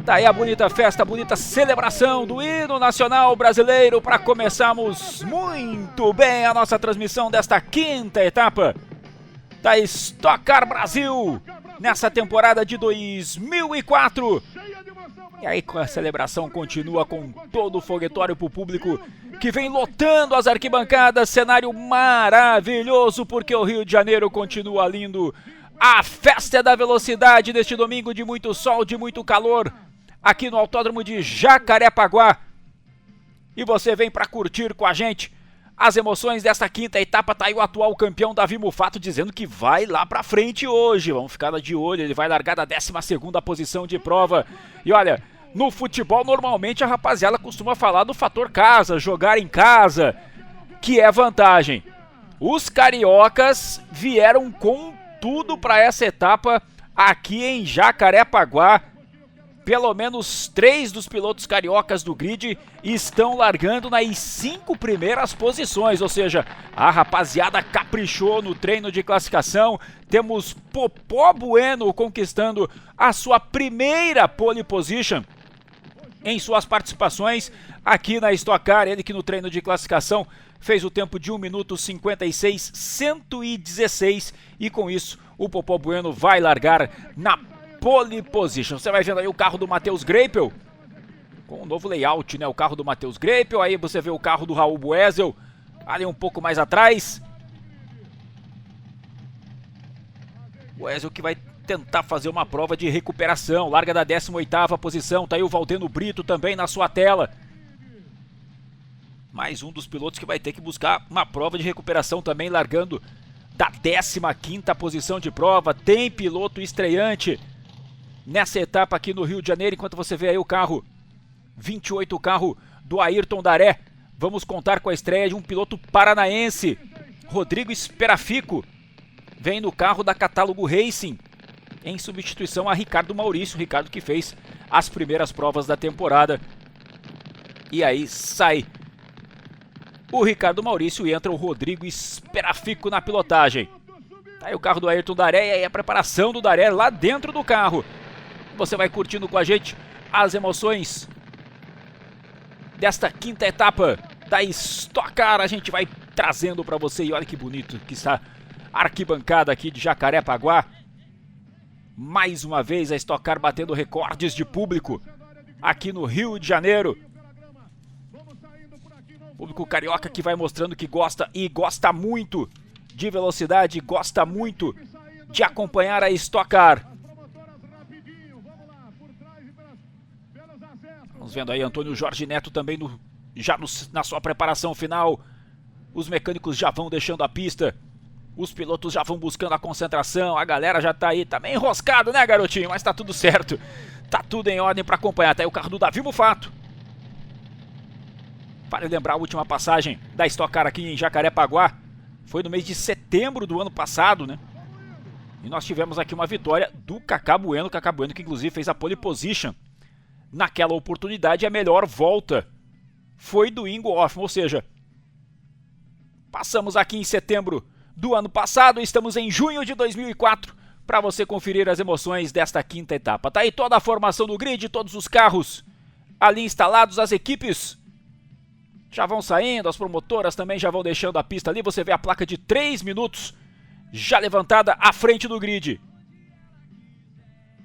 Tá aí a bonita festa, a bonita celebração do hino nacional brasileiro para começarmos muito bem a nossa transmissão desta quinta etapa da Stock Car Brasil nessa temporada de 2004. E aí a celebração continua com todo o foguetório para o público que vem lotando as arquibancadas, cenário maravilhoso porque o Rio de Janeiro continua lindo. A festa é da velocidade neste domingo de muito sol, de muito calor, aqui no Autódromo de Jacarepaguá. E você vem para curtir com a gente as emoções dessa quinta etapa. Tá aí o atual campeão Davi Mufato dizendo que vai lá pra frente hoje. Vamos ficar de olho, ele vai largar da 12ª posição de prova. E olha, no futebol normalmente a rapaziada costuma falar do fator casa, jogar em casa, que é vantagem. Os cariocas vieram com tudo para essa etapa aqui em Jacarepaguá. Pelo menos 3 dos pilotos cariocas do grid estão largando nas 5 primeiras posições, ou seja, a rapaziada caprichou no treino de classificação. Temos Popó Bueno conquistando a sua primeira pole position em suas participações aqui na Stock Car. Ele que no treino de classificação fez o tempo de 1 minuto 56, 116, e com isso o Popó Bueno vai largar na pole position. Você vai vendo aí o carro do Matheus Greipel com um novo layout, né? O carro do Matheus Greipel. Aí você vê o carro do Raul Boesel ali um pouco mais atrás. Boesel que vai tentar fazer uma prova de recuperação, larga da 18ª posição. Tá aí o Valdeno Brito também na sua tela. Mais um dos pilotos que vai ter que buscar uma prova de recuperação também, largando da 15ª posição de prova. Tem piloto estreante nessa etapa aqui no Rio de Janeiro, enquanto você vê aí o carro 28, o carro do Ayrton Daré. Vamos contar com a estreia de um piloto paranaense, Rodrigo Esperafico, vem no carro da Catálogo Racing, em substituição a Ricardo Maurício, Ricardo que fez as primeiras provas da temporada. E aí sai o Ricardo Maurício e entra o Rodrigo Esperafico na pilotagem. Tá aí o carro do Ayrton Daré e aí a preparação do Daré lá dentro do carro. Você vai curtindo com a gente as emoções desta quinta etapa da Stock Car. A gente vai trazendo para você, e olha que bonito que está a arquibancada aqui de Jacarepaguá. Mais uma vez a Stock Car batendo recordes de público aqui no Rio de Janeiro. Público carioca que vai mostrando que gosta, e gosta muito de velocidade, gosta muito de acompanhar a Stock Car. Vamos vendo aí Antônio Jorge Neto também na sua preparação final. Os mecânicos já vão deixando a pista, os pilotos já vão buscando a concentração. A galera já tá aí, tá meio enroscado, né, garotinho? Mas tá tudo certo, tá tudo em ordem para acompanhar. Tá aí o carro do Davi Mufato. Vale lembrar a última passagem da Stock Car aqui em Jacarepaguá foi no mês de setembro do ano passado, né? E nós tivemos aqui uma vitória do Cacá Bueno, que inclusive fez a pole position naquela oportunidade. A melhor volta foi do Ingo Hoffmann, ou seja, passamos aqui em setembro do ano passado, estamos em junho de 2004 para você conferir as emoções desta quinta etapa. Tá aí toda a formação do grid, todos os carros ali instalados, as equipes já vão saindo, as promotoras também já vão deixando a pista ali. Você vê a placa de 3 minutos já levantada à frente do grid.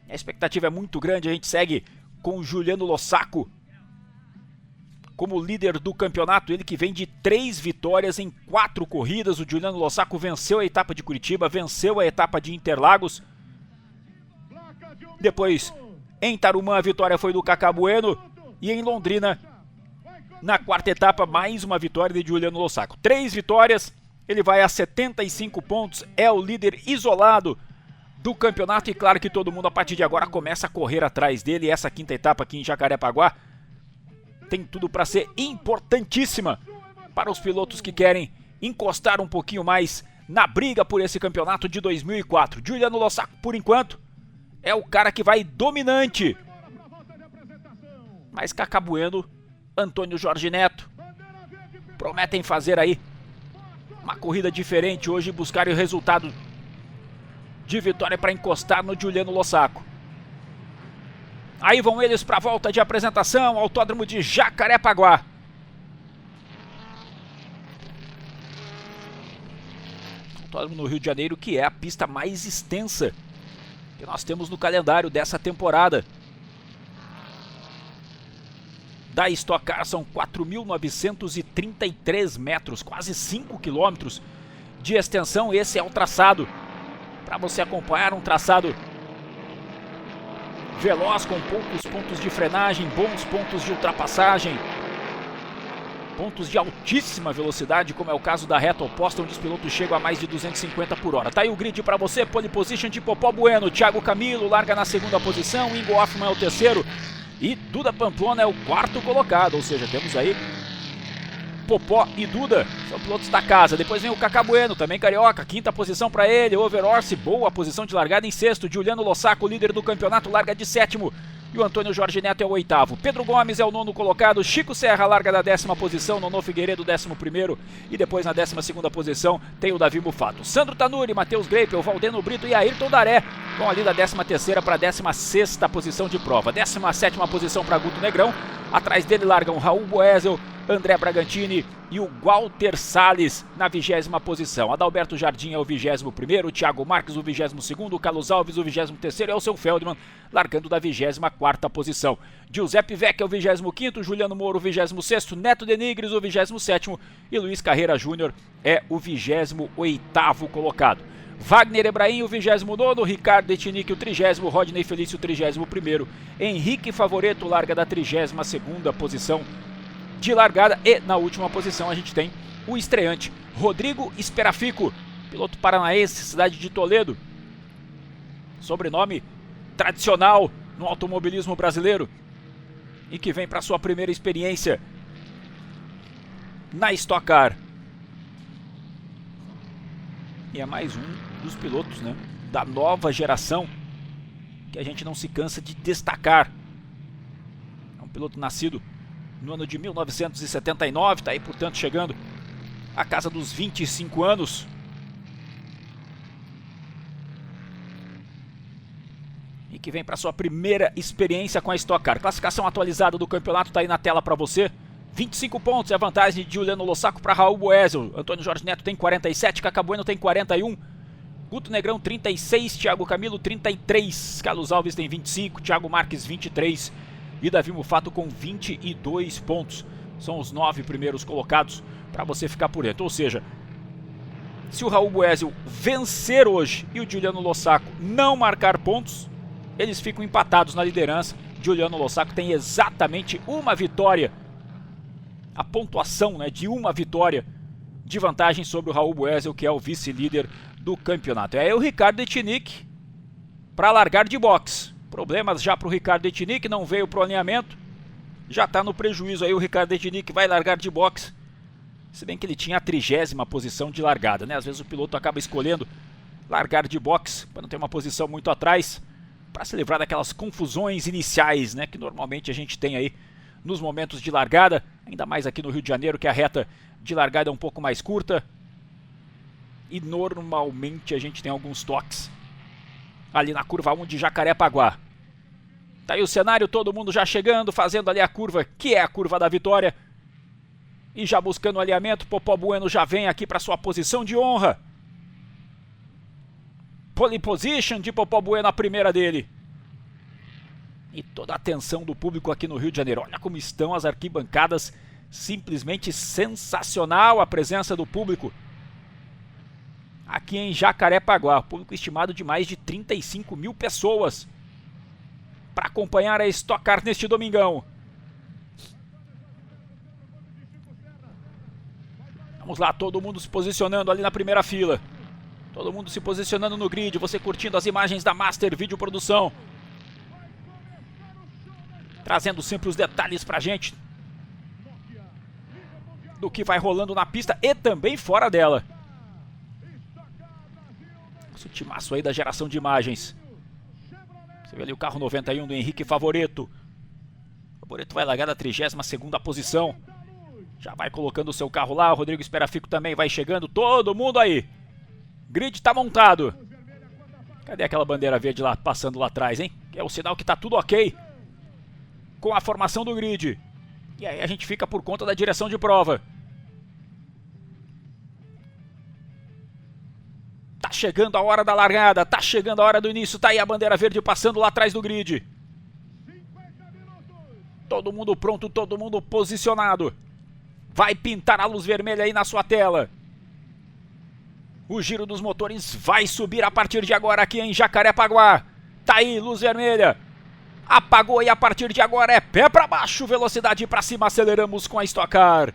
A expectativa é muito grande, a gente segue com o Juliano Lossaco como líder do campeonato. Ele que vem de 3 vitórias em 4 corridas. O Juliano Lossaco venceu a etapa de Curitiba, venceu a etapa de Interlagos. Depois, em Tarumã, a vitória foi do Cacá Bueno. E em Londrina, na 4ª etapa, mais uma vitória de Juliano Lossaco. 3 vitórias, ele vai a 75 pontos, é o líder isolado do campeonato. E claro que todo mundo a partir de agora começa a correr atrás dele. E essa quinta etapa aqui em Jacarepaguá tem tudo para ser importantíssima para os pilotos que querem encostar um pouquinho mais na briga por esse campeonato de 2004. Juliano Lossaco, por enquanto, é o cara que vai dominante. Mas Cacá Bueno, Antônio Jorge Neto prometem fazer aí uma corrida diferente hoje e buscar o resultado de vitória para encostar no Juliano Lossaco. Aí vão eles para a volta de apresentação, Autódromo de Jacarepaguá. Autódromo no Rio de Janeiro, que é a pista mais extensa que nós temos no calendário dessa temporada. Da Stock Car são 4.933 metros, quase 5 quilômetros de extensão. Esse é o traçado para você acompanhar, um traçado veloz, com poucos pontos de frenagem, bons pontos de ultrapassagem, pontos de altíssima velocidade, como é o caso da reta oposta, onde os pilotos chegam a mais de 250 por hora. Tá aí o grid para você: pole position de Popó Bueno, Thiago Camilo larga na segunda posição, Ingo Hoffmann é o terceiro e Duda Pamplona é o quarto colocado, ou seja, temos aí Popó e Duda, são pilotos da casa. Depois vem o Cacá Bueno, também carioca, quinta posição para ele. Overorse, boa posição de largada em sexto. Juliano Lossaco, líder do campeonato, larga de sétimo. E o Antônio Jorge Neto é o oitavo. Pedro Gomes é o nono colocado. Chico Serra larga da 10ª posição. Nono Figueiredo, 11º. E depois na 12ª posição tem o Davi Bufato. Sandro Tanuri, Matheus Greipel, Valdeno Brito e Ayrton Daré vão ali da 13ª para a 16ª posição de prova. 17ª posição para Guto Negrão. Atrás dele largam Raul Boesel, André Bragantini e o Walter Salles na 20ª posição. Adalberto Jardim é o 21º, Thiago Marques o 22º, Carlos Alves o 23º e Elson Feldman largando da 24ª posição. Giuseppe Vecchi é o 25º, Juliano Moro o 26º, Neto Denigres o 27º e Luiz Carreira Júnior é o 28º colocado. Wagner Ebraim o 29º, Ricardo Etinick o 30º, Rodney Felício o 31º, Henrique Favoreto larga da 32ª posição de largada. E na última posição a gente tem o estreante Rodrigo Esperafico, piloto paranaense, cidade de Toledo, sobrenome tradicional no automobilismo brasileiro e que vem para sua primeira experiência na Stock Car. E é mais um dos pilotos, né, da nova geração que a gente não se cansa de destacar. É um piloto nascido no ano de 1979, está aí, portanto, chegando à casa dos 25 anos. E que vem para sua primeira experiência com a Stock Car. Classificação atualizada do campeonato está aí na tela para você. 25 pontos é a vantagem de Juliano Lossaco para Raul Boesel. Antônio Jorge Neto tem 47, Cacá Bueno tem 41, Guto Negrão 36, Thiago Camilo 33, Carlos Alves tem 25, Thiago Marques 23 e Davi Bufato com 22 pontos. São os 9 primeiros colocados para você ficar por dentro. Ou seja, se o Raul Boesel vencer hoje e o Juliano Lossaco não marcar pontos, eles ficam empatados na liderança. Juliano Lossaco tem exatamente uma vitória, a pontuação, né, de uma vitória de vantagem sobre o Raul Boesel, que é o vice-líder do campeonato. É aí o Ricardo Etinick para largar de boxe. Problemas já para o Ricardo Etinick, não veio para o alinhamento, já está no prejuízo aí. O Ricardo Etinick vai largar de boxe, se bem que ele tinha a 30ª posição de largada, né? Às vezes o piloto acaba escolhendo largar de boxe para não ter uma posição muito atrás, para se livrar daquelas confusões iniciais, né, que normalmente a gente tem aí nos momentos de largada, ainda mais aqui no Rio de Janeiro, que a reta de largada é um pouco mais curta e normalmente a gente tem alguns toques ali na curva 1 de Jacarepaguá. Tá aí o cenário, todo mundo já chegando, fazendo ali a curva, que é a curva da vitória, e já buscando o alinhamento. Popó Bueno já vem aqui para sua posição de honra. Pole position de Popó Bueno, a primeira dele. E toda a atenção do público aqui no Rio de Janeiro. Olha como estão as arquibancadas, simplesmente sensacional a presença do público aqui em Jacarepaguá. Público estimado de mais de 35 mil pessoas para acompanhar a Stock Car neste domingão. Vamos lá, todo mundo se posicionando ali na primeira fila. Todo mundo se posicionando no grid, você curtindo as imagens da Master Vídeo Produção, trazendo sempre os detalhes pra gente do que vai rolando na pista e também fora dela. Esse timaço aí da geração de imagens. Você vê ali o carro 91 do Henrique Favoreto. Favoreto vai largar da 32ª posição. Já vai colocando o seu carro lá. O Rodrigo Esperafico também vai chegando. Todo mundo aí. Grid tá montado. Cadê aquela bandeira verde lá, passando lá atrás, hein? Que é o sinal que tá tudo ok com a formação do grid. E aí a gente fica por conta da direção de prova. Tá chegando a hora da largada, tá chegando a hora do início, tá aí a bandeira verde passando lá atrás do grid. Todo mundo pronto, todo mundo posicionado. Vai pintar a luz vermelha aí na sua tela. O giro dos motores vai subir a partir de agora aqui em Jacarepaguá. Tá aí, luz vermelha. Apagou e a partir de agora é pé para baixo, velocidade para cima, aceleramos com a Stock Car.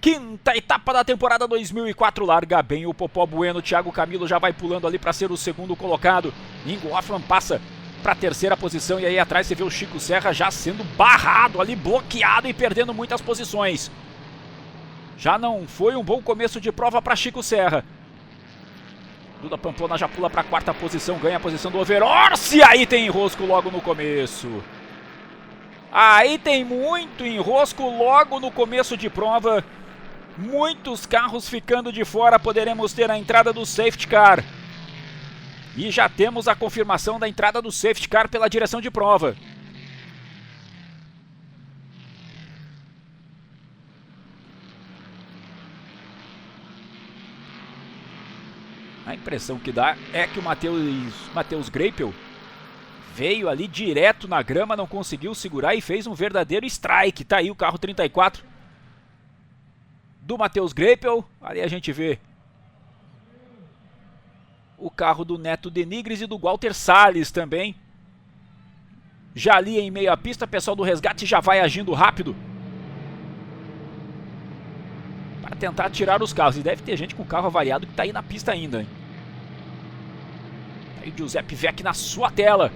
Quinta etapa da temporada 2004, larga bem o Popó Bueno, Thiago Camilo já vai pulando ali para ser o segundo colocado. Ingo Hoffmann passa para a terceira posição e aí atrás você vê o Chico Serra já sendo barrado ali, bloqueado e perdendo muitas posições. Já não foi um bom começo de prova para Chico Serra. Duda Pamplona já pula para a quarta posição, ganha a posição do Overorse. Aí tem enrosco logo no começo. Aí tem muito enrosco logo no começo de prova. Muitos carros ficando de fora, poderemos ter a entrada do Safety Car. E já temos a confirmação da entrada do Safety Car pela direção de prova. A impressão que dá é que o Matheus Greipel veio ali direto na grama, não conseguiu segurar e fez um verdadeiro strike. Tá aí o carro 34 do Matheus Greipel. Ali a gente vê o carro do Neto Denigres e do Walter Salles também. Já ali em meio à pista, o pessoal do resgate já vai agindo rápido para tentar tirar os carros. E deve ter gente com carro avariado que está aí na pista ainda, hein? Aí o Giuseppe Vec na sua tela.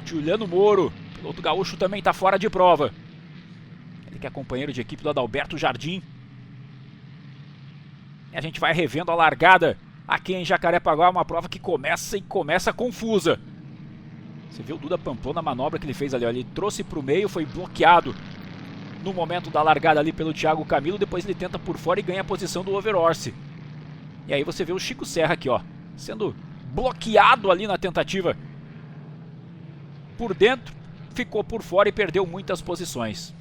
Juliano Moro, piloto gaúcho, também está fora de prova. Ele que é companheiro de equipe do Adalberto Jardim. E a gente vai revendo a largada aqui em Jacarepaguá, uma prova que começa confusa. Você viu o Duda Pamplona, a manobra que ele fez ali, ó, ele trouxe para o meio, foi bloqueado no momento da largada ali pelo Thiago Camilo, depois ele tenta por fora e ganha a posição do Overorse. E aí você vê o Chico Serra aqui, ó, sendo bloqueado ali na tentativa por dentro, ficou por fora e perdeu muitas posições.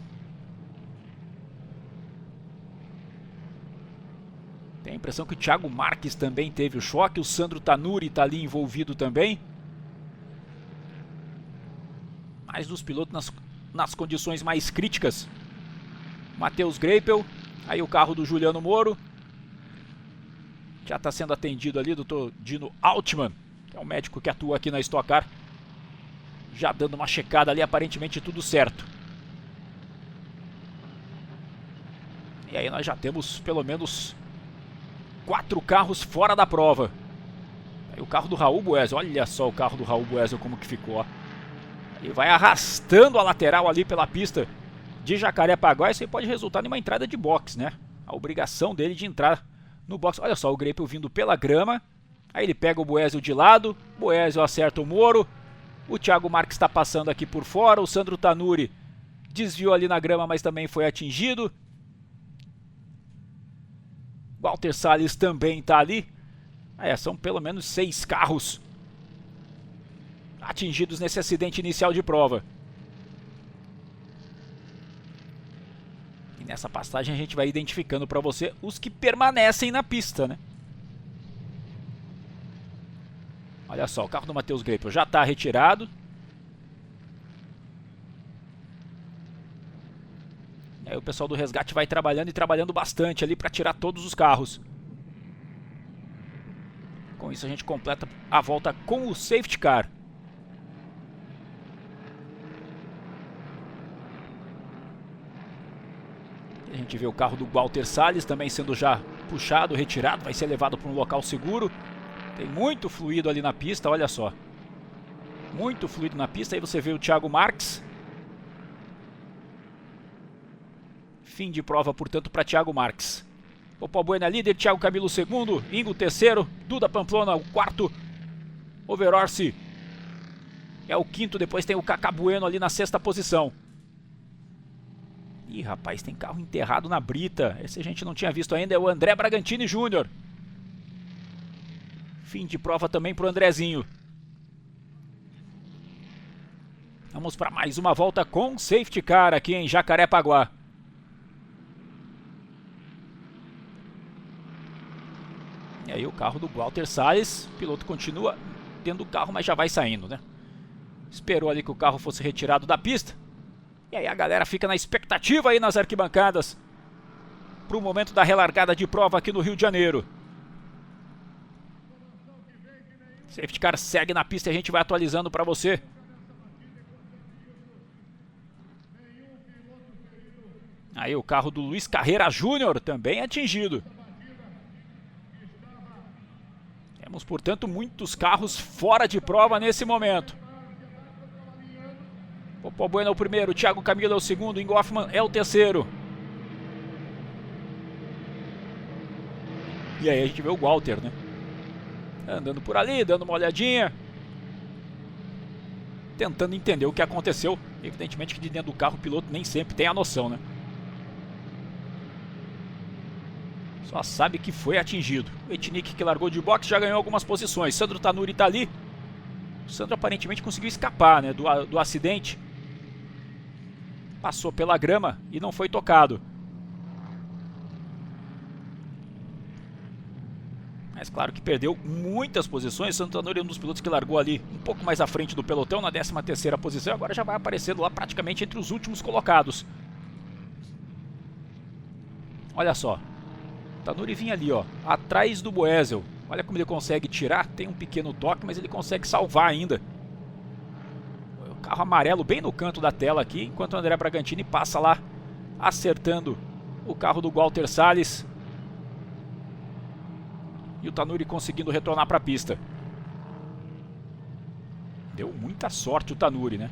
Tem a impressão que o Thiago Marques também teve o choque, o Sandro Tanuri está ali envolvido também. Mais dos pilotos nas condições mais críticas. Matheus Greipel, aí o carro do Juliano Moro. Já está sendo atendido ali, doutor Dino Altman, que é um médico que atua aqui na Stock Car. Já dando uma checada ali, aparentemente tudo certo. E aí nós já temos pelo menos 4 carros fora da prova. Aí o carro do Raul Boesel, olha só o carro do Raul Boesel como que ficou, ó. Ele vai arrastando a lateral ali pela pista de Jacarepaguá. Isso aí pode resultar em uma entrada de box, né? A obrigação dele de entrar no box. Olha só o Greipel vindo pela grama. Aí ele pega o Boesel de lado. Boesel acerta o Moro. O Thiago Marques está passando aqui por fora. O Sandro Tanuri desviou ali na grama, mas também foi atingido. Walter Salles também está ali. São pelo menos 6 carros atingidos nesse acidente inicial de prova. E nessa passagem a gente vai identificando para você os que permanecem na pista, né? Olha só, o carro do Matheus Greipel já está retirado. E aí o pessoal do resgate vai trabalhando e trabalhando bastante ali para tirar todos os carros. Com isso a gente completa a volta com o Safety Car. A gente vê o carro do Walter Salles também sendo já puxado, retirado, vai ser levado para um local seguro. Tem muito fluido ali na pista, olha só. Muito fluido na pista. Aí você vê o Thiago Marques. Fim de prova, portanto, para Thiago Marques. Popó Bueno é líder, Thiago Camilo segundo, Ingo terceiro, Duda Pamplona o quarto, Overorse é o quinto, depois tem o Cacá Bueno ali na sexta posição. Ih, rapaz, tem carro enterrado na brita. Esse a gente não tinha visto ainda, é o André Bragantini Júnior. Fim de prova também pro Andrezinho. Vamos para mais uma volta com safety car aqui em Jacarepaguá. E aí o carro do Walter Salles, o piloto continua dentro do carro, mas já vai saindo, né? Esperou ali que o carro fosse retirado da pista. E aí a galera fica na expectativa aí nas arquibancadas para o momento da relargada de prova aqui no Rio de Janeiro. Safety car segue na pista e a gente vai atualizando para você. Aí o carro do Luiz Carreira Júnior também atingido. Temos, portanto, muitos carros fora de prova nesse momento. Popó Bueno é o primeiro, Thiago Camilo é o segundo, Ingo Hoffmann é o terceiro. E aí a gente vê o Walter, né? Andando por ali, dando uma olhadinha. Tentando entender o que aconteceu. Evidentemente que de dentro do carro o piloto nem sempre tem a noção, né? Só sabe que foi atingido. O Etnick, que largou de boxe, já ganhou algumas posições. Sandro Tanuri está ali. O Sandro aparentemente conseguiu escapar, né, do acidente. Passou pela grama e não foi tocado. Mas claro que perdeu muitas posições. O Sandro Tanuri é um dos pilotos que largou ali um pouco mais à frente do pelotão, na 13ª posição. Agora já vai aparecendo lá praticamente entre os últimos colocados. Olha só. Tanuri vinha ali, ó, atrás do Boesel. Olha como ele consegue tirar. Tem um pequeno toque, mas ele consegue salvar ainda. O carro amarelo bem no canto da tela aqui, enquanto o André Bragantini passa lá, acertando o carro do Walter Salles. E o Tanuri conseguindo retornar para a pista. Deu muita sorte o Tanuri, né?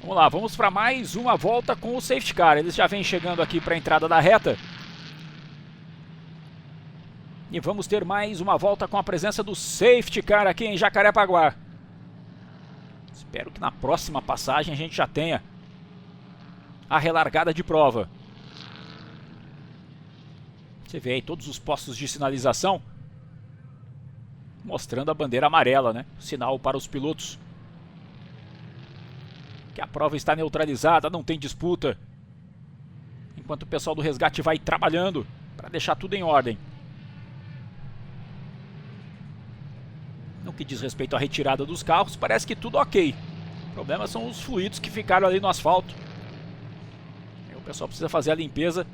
Vamos lá, vamos para mais uma volta com o safety car. Eles já vêm chegando aqui para a entrada da reta. E vamos ter mais uma volta com a presença do safety car aqui em Jacarepaguá. Espero que na próxima passagem a gente já tenha a relargada de prova. Você vê aí todos os postos de sinalização mostrando a bandeira amarela, né? Sinal para os pilotos que a prova está neutralizada, não tem disputa. Enquanto o pessoal do resgate vai trabalhando para deixar tudo em ordem. No que diz respeito à retirada dos carros, parece que tudo ok. O problema são os fluidos que ficaram ali no asfalto. Aí o pessoal precisa fazer a limpeza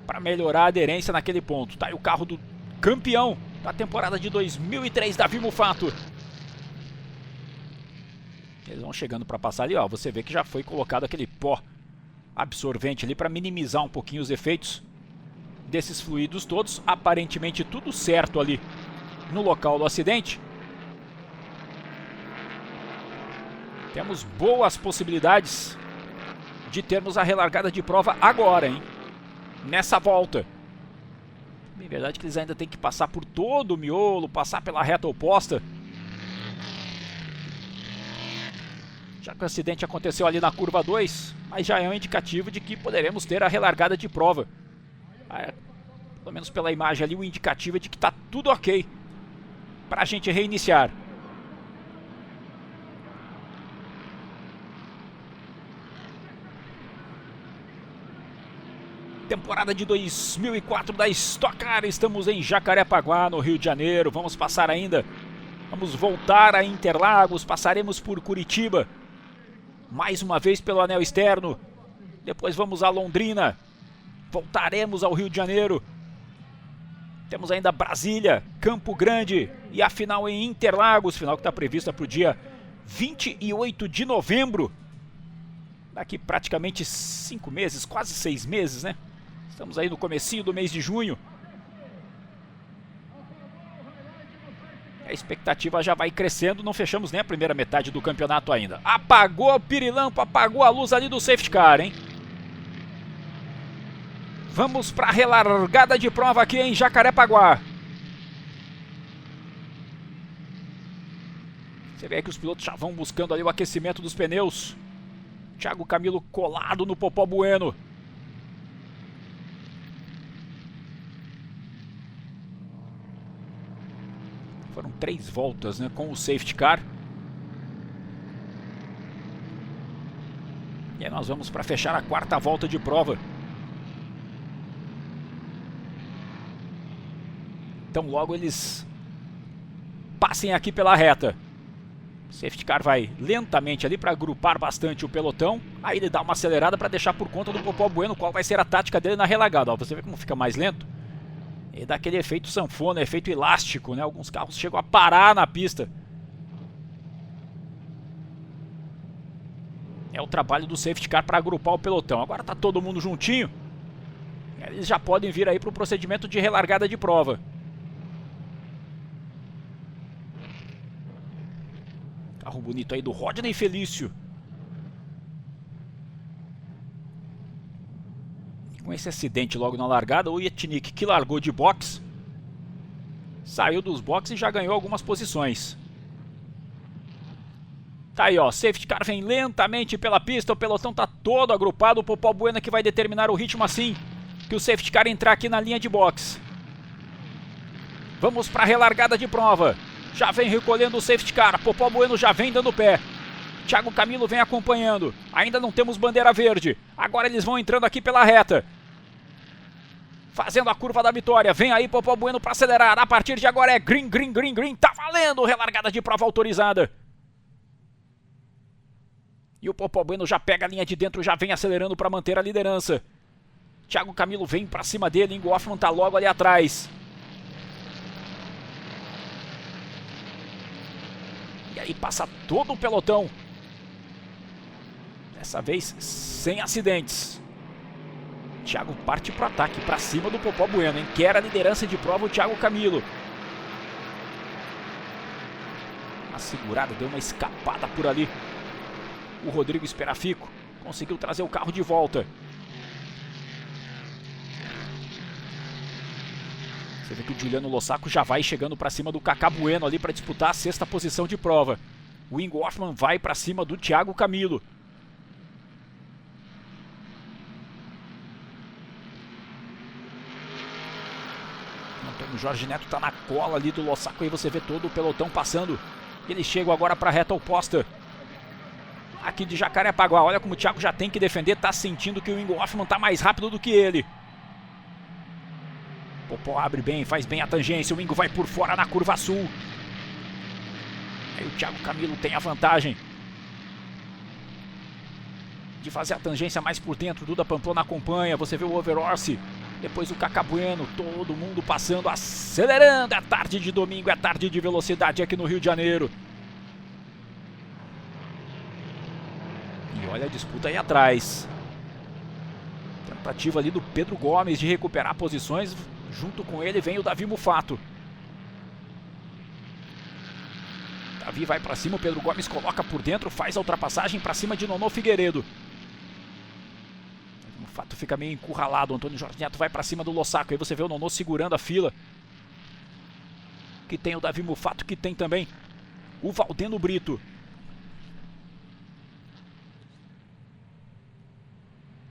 para melhorar a aderência naquele ponto. Tá aí o carro do campeão da temporada de 2003, Davi Mufato. Eles vão chegando para passar ali, ó. Você vê que já foi colocado aquele pó absorvente ali para minimizar um pouquinho os efeitos desses fluidos todos. Aparentemente tudo certo ali no local do acidente. Temos boas possibilidades de termos a relargada de prova agora, hein? Nessa volta. Bem verdade que eles ainda têm que passar por todo o miolo, passar pela reta oposta. Já que o acidente aconteceu ali na curva 2, mas já é um indicativo de que poderemos ter a relargada de prova. Pelo menos pela imagem ali, o indicativo é de que está tudo ok para a gente reiniciar. Temporada de 2004 da Stock Car, estamos em Jacarepaguá, no Rio de Janeiro. Vamos passar ainda, vamos voltar a Interlagos, passaremos por Curitiba. Mais uma vez pelo anel externo. Depois vamos a Londrina. Voltaremos ao Rio de Janeiro. Temos ainda Brasília, Campo Grande e a final em Interlagos. Final que está prevista para o dia 28 de novembro. Daqui praticamente 5 meses, quase 6 meses, né? Estamos aí no comecinho do mês de junho. A expectativa já vai crescendo, não fechamos nem a primeira metade do campeonato ainda. Apagou o pirilampo, apagou a luz ali do safety car, hein? Vamos para a relargada de prova aqui em Jacarepaguá. Você vê que os pilotos já vão buscando ali o aquecimento dos pneus. Thiago Camilo colado no Popó Bueno. Foram 3 voltas, né, com o safety car. E aí nós vamos para fechar a 4ª volta de prova. Então logo eles passem aqui pela reta. O safety car vai lentamente ali para agrupar bastante o pelotão. Aí ele dá uma acelerada para deixar por conta do Popó Bueno qual vai ser a tática dele na relargada. Ó, você vê como fica mais lento? E dá aquele efeito sanfona, efeito elástico, né? Alguns carros chegam a parar na pista. É o trabalho do safety car para agrupar o pelotão. Agora tá todo mundo juntinho. Eles já podem vir aí para o procedimento de relargada de prova. Carro bonito aí do Rodney Felício. Com esse acidente logo na largada, o Yetnik, que largou de box, saiu dos boxes e já ganhou algumas posições. Tá aí, ó, safety car vem lentamente pela pista, o pelotão tá todo agrupado, o Popó Bueno que vai determinar o ritmo assim que o safety car entrar aqui na linha de box. Vamos para a relargada de prova. Já vem recolhendo o safety car, Popó Bueno já vem dando pé. Thiago Camilo vem acompanhando, ainda não temos bandeira verde, agora eles vão entrando aqui pela reta. Fazendo a curva da vitória, vem aí Popó Bueno para acelerar, a partir de agora é green, green, green, green, tá valendo, relargada de prova autorizada. E o Popó Bueno já pega a linha de dentro, já vem acelerando para manter a liderança. Thiago Camilo vem para cima dele, Ingo Hoffmann tá logo ali atrás. E aí passa todo o pelotão. Dessa vez sem acidentes. Thiago parte para o ataque, para cima do Popó Bueno, hein? Quer a liderança de prova o Thiago Camilo. Uma segurada, deu uma escapada por ali. O Rodrigo Esperafico conseguiu trazer o carro de volta. Você vê que o Giuliano Lossaco já vai chegando para cima do Kaká Bueno ali para disputar a 6ª posição de prova. O Ingo Hoffmann vai para cima do Thiago Camilo. O Jorge Neto tá na cola ali do Lossaco, aí você vê todo o pelotão passando. Eles chegam agora para a reta oposta aqui de Jacarepaguá. Olha como o Thiago já tem que defender, tá sentindo que o Ingo Hoffmann tá mais rápido do que ele. Popó abre bem, faz bem a tangência, o Ingo vai por fora na curva sul. Aí o Thiago Camilo tem a vantagem de fazer a tangência mais por dentro. Duda Pamplona acompanha, você vê o Overorse. Depois o Kaká Bueno, todo mundo passando, acelerando. É tarde de domingo, é tarde de velocidade aqui no Rio de Janeiro. E olha a disputa aí atrás. Tentativa ali do Pedro Gomes de recuperar posições. Junto com ele vem o Davi Mufato. Davi vai para cima, o Pedro Gomes coloca por dentro, faz a ultrapassagem para cima de Nonô Figueiredo. O Fato fica meio encurralado, o Antônio Jorge Neto vai para cima do Lossaco, aí você vê o Nonô segurando a fila. Que tem o Davi Mufato, que tem também o Valdeno Brito.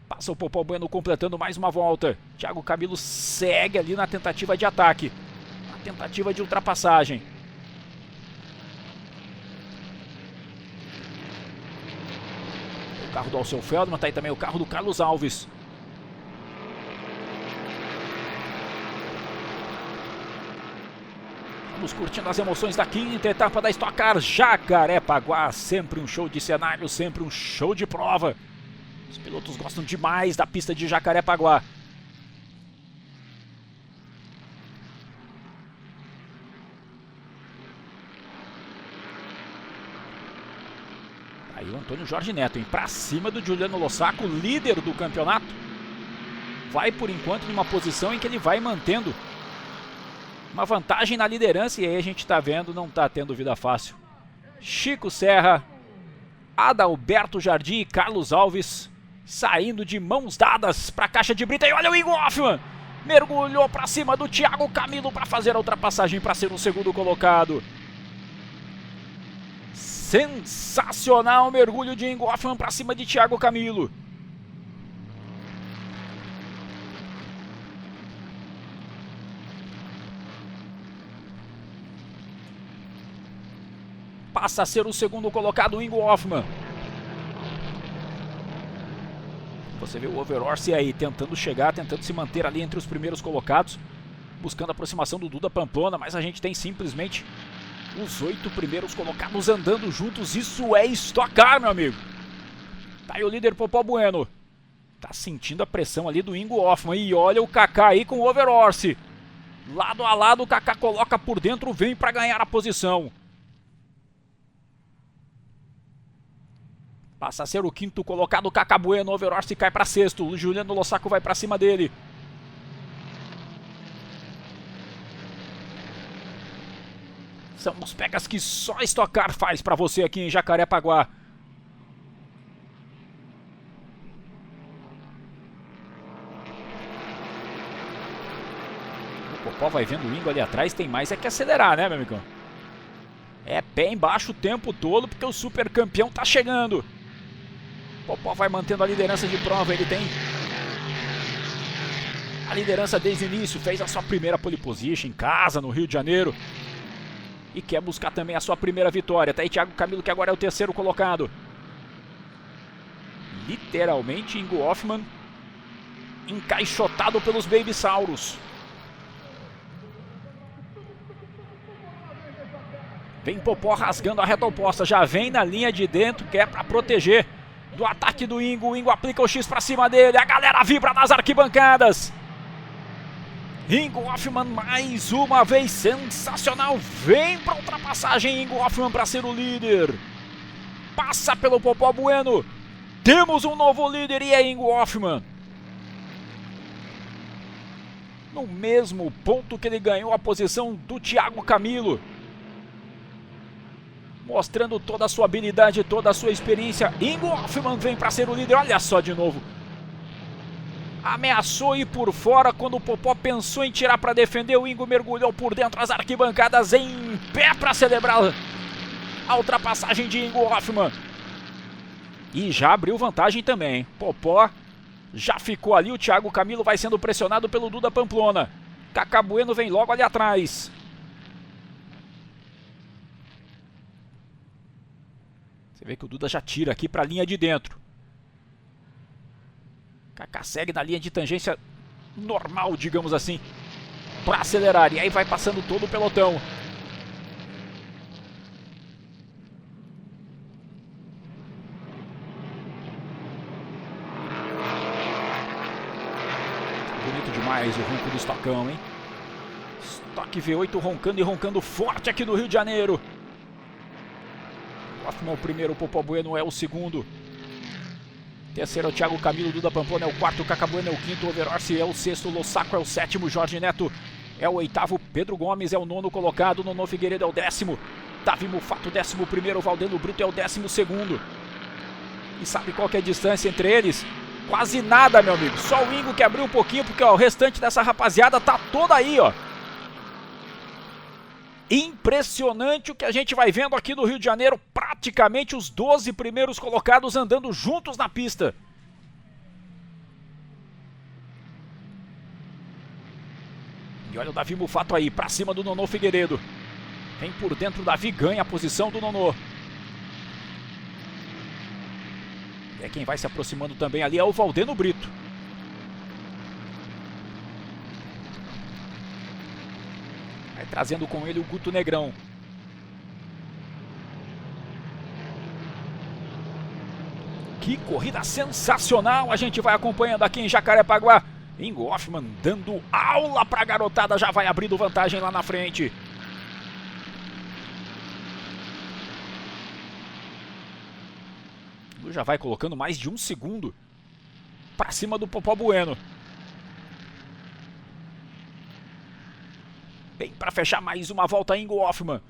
Passa o Popó Bueno completando mais uma volta. Thiago Camilo segue ali na tentativa de ataque, na tentativa de ultrapassagem. O carro do Alceu Feldman, tá aí também o carro do Carlos Alves. Vamos curtindo as emoções da 5ª etapa da Stock Car Jacarepaguá. Sempre um show de cenário, sempre um show de prova. Os pilotos gostam demais da pista de Jacarepaguá. Aí o Antônio Jorge Neto, hein? Pra cima do Giuliano Lossaco, líder do campeonato. Vai por enquanto numa posição em que ele vai mantendo uma vantagem na liderança, e aí a gente tá vendo, não tá tendo vida fácil. Chico Serra, Adalberto Jardim e Carlos Alves saindo de mãos dadas para a caixa de brita. E olha o Ingo Hoffmann, mergulhou para cima do Thiago Camilo para fazer a ultrapassagem para ser o segundo colocado. Sensacional mergulho de Ingo Hoffmann para cima de Thiago Camilo. Passa a ser o segundo colocado, Ingo Hoffmann. Você vê o Overorsi aí tentando chegar, tentando se manter ali entre os primeiros colocados, buscando a aproximação do Duda Pamplona, mas a gente tem simplesmente os 8 primeiros colocados andando juntos. Isso é Stock Car, meu amigo. Tá aí o líder Popó Bueno. Tá sentindo a pressão ali do Ingo Hoffmann. E olha o Kaká aí com o Overorsi. Lado a lado, o Kaká coloca por dentro, vem para ganhar a posição. Passa a ser o quinto colocado, Kaká Bueno. Overorsi cai para sexto. O Juliano Lossaco vai para cima dele. São os pegas que só Stock Car faz para você aqui em Jacarepaguá. O Popó vai vendo o Ingo ali atrás, tem mais é que acelerar, né, meu amigão? É pé embaixo o tempo todo, porque o super campeão tá chegando. O Popó vai mantendo a liderança de prova, ele tem a liderança desde o início, fez a sua primeira pole position em casa, no Rio de Janeiro. E quer buscar também a sua primeira vitória. Tá aí Thiago Camilo, que agora é o terceiro colocado. Literalmente Ingo Hoffmann encaixotado pelos Babysauros. Vem Popó rasgando a reta oposta. Já vem na linha de dentro, que é para proteger do ataque do Ingo. O Ingo aplica o X para cima dele. A galera vibra nas arquibancadas. Ingo Hoffmann mais uma vez sensacional. Vem para ultrapassagem Ingo Hoffmann para ser o líder. Passa pelo Popó Bueno. Temos um novo líder e é Ingo Hoffmann. No mesmo ponto que ele ganhou a posição do Thiago Camilo. Mostrando toda a sua habilidade, toda a sua experiência. Ingo Hoffmann vem para ser o líder. Olha só de novo. Ameaçou ir por fora quando o Popó pensou em tirar para defender. O Ingo mergulhou por dentro as arquibancadas em pé para celebrar a ultrapassagem de Ingo Hoffmann. E já abriu vantagem também, hein? Popó já ficou ali. O Thiago Camilo vai sendo pressionado pelo Duda Pamplona. Kaká Bueno vem logo ali atrás. Você vê que o Duda já tira aqui para a linha de dentro. Kaká segue na linha de tangência normal, digamos assim, para acelerar. E aí vai passando todo o pelotão. Bonito demais o ronco do Stockão, hein? Stock V8 roncando e roncando forte aqui no Rio de Janeiro. Hoffmann é o primeiro, o Popó Bueno é o segundo. Terceiro é o Thiago Camilo, Duda Pamplona é o quarto, Kaká Bueno é o quinto, Overorsi é o sexto, Lossaco é o sétimo, Jorge Neto é o oitavo, Pedro Gomes é o nono colocado, Nono Figueiredo é o décimo, Davi Mufato 11º, Valdeno Brito é o 12º. E sabe qual que é a distância entre eles? Quase nada, meu amigo, só o Ingo que abriu um pouquinho, porque ó, o restante dessa rapaziada tá toda aí, ó. Impressionante o que a gente vai vendo aqui no Rio de Janeiro. Praticamente os 12 primeiros colocados andando juntos na pista. E olha o Davi Mufato aí, pra cima do Nono Figueiredo. Vem por dentro, o Davi ganha a posição do Nono. É quem vai se aproximando também ali é o Valdeno Brito. Trazendo com ele o Guto Negrão. Que corrida sensacional a gente vai acompanhando aqui em Jacarepaguá. Ingo Hoffmann dando aula pra garotada, já vai abrindo vantagem lá na frente. Já vai colocando mais de 1 segundo pra cima do Popó Bueno. Bem para fechar mais uma volta, Ingo Hoffmann.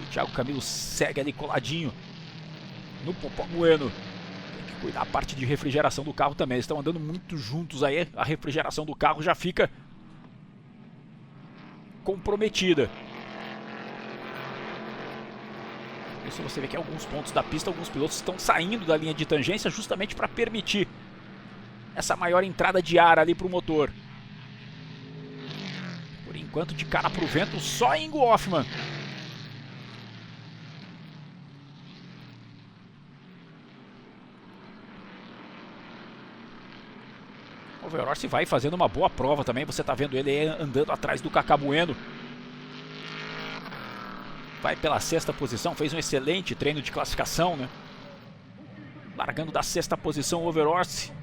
O Thiago Camilo segue ali coladinho no Popó Bueno. Tem que cuidar a parte de refrigeração do carro também. Eles estão andando muito juntos aí. A refrigeração do carro já fica comprometida. Isso você vê que em alguns pontos da pista, alguns pilotos estão saindo da linha de tangência justamente para permitir essa maior entrada de ar ali para o motor. Por enquanto, de cara para o vento, só Ingo Hoffmann. O Overorsi vai fazendo uma boa prova também. Você está vendo ele andando atrás do Kaká Bueno. Vai pela sexta posição, fez um excelente treino de classificação, né? Largando da sexta posição o Overorsi.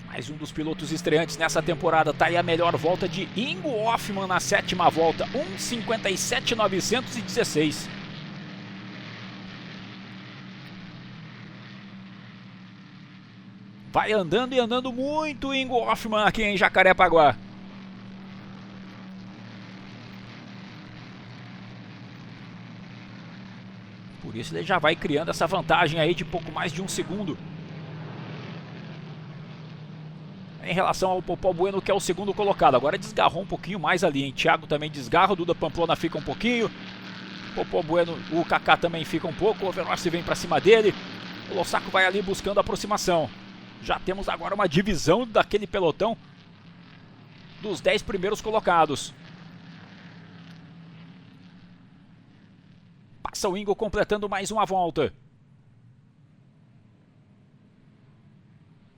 Mais um dos pilotos estreantes nessa temporada. Tá aí a melhor volta de Ingo Hoffmann na sétima volta. 1:57.916. Vai andando e andando muito Ingo Hoffmann aqui em Jacarepaguá. Por isso ele já vai criando essa vantagem aí de pouco mais de um segundo. Em relação ao Popó Bueno, que é o segundo colocado. Agora desgarrou um pouquinho mais ali, hein? Thiago também desgarra, o Duda Pamplona fica um pouquinho. Popó Bueno, o Kaká também fica um pouco. O Overorsi vem pra cima dele. O Lossaco vai ali buscando a aproximação. Já temos agora uma divisão daquele pelotão dos 10 primeiros colocados. Passa o Ingo completando mais uma volta.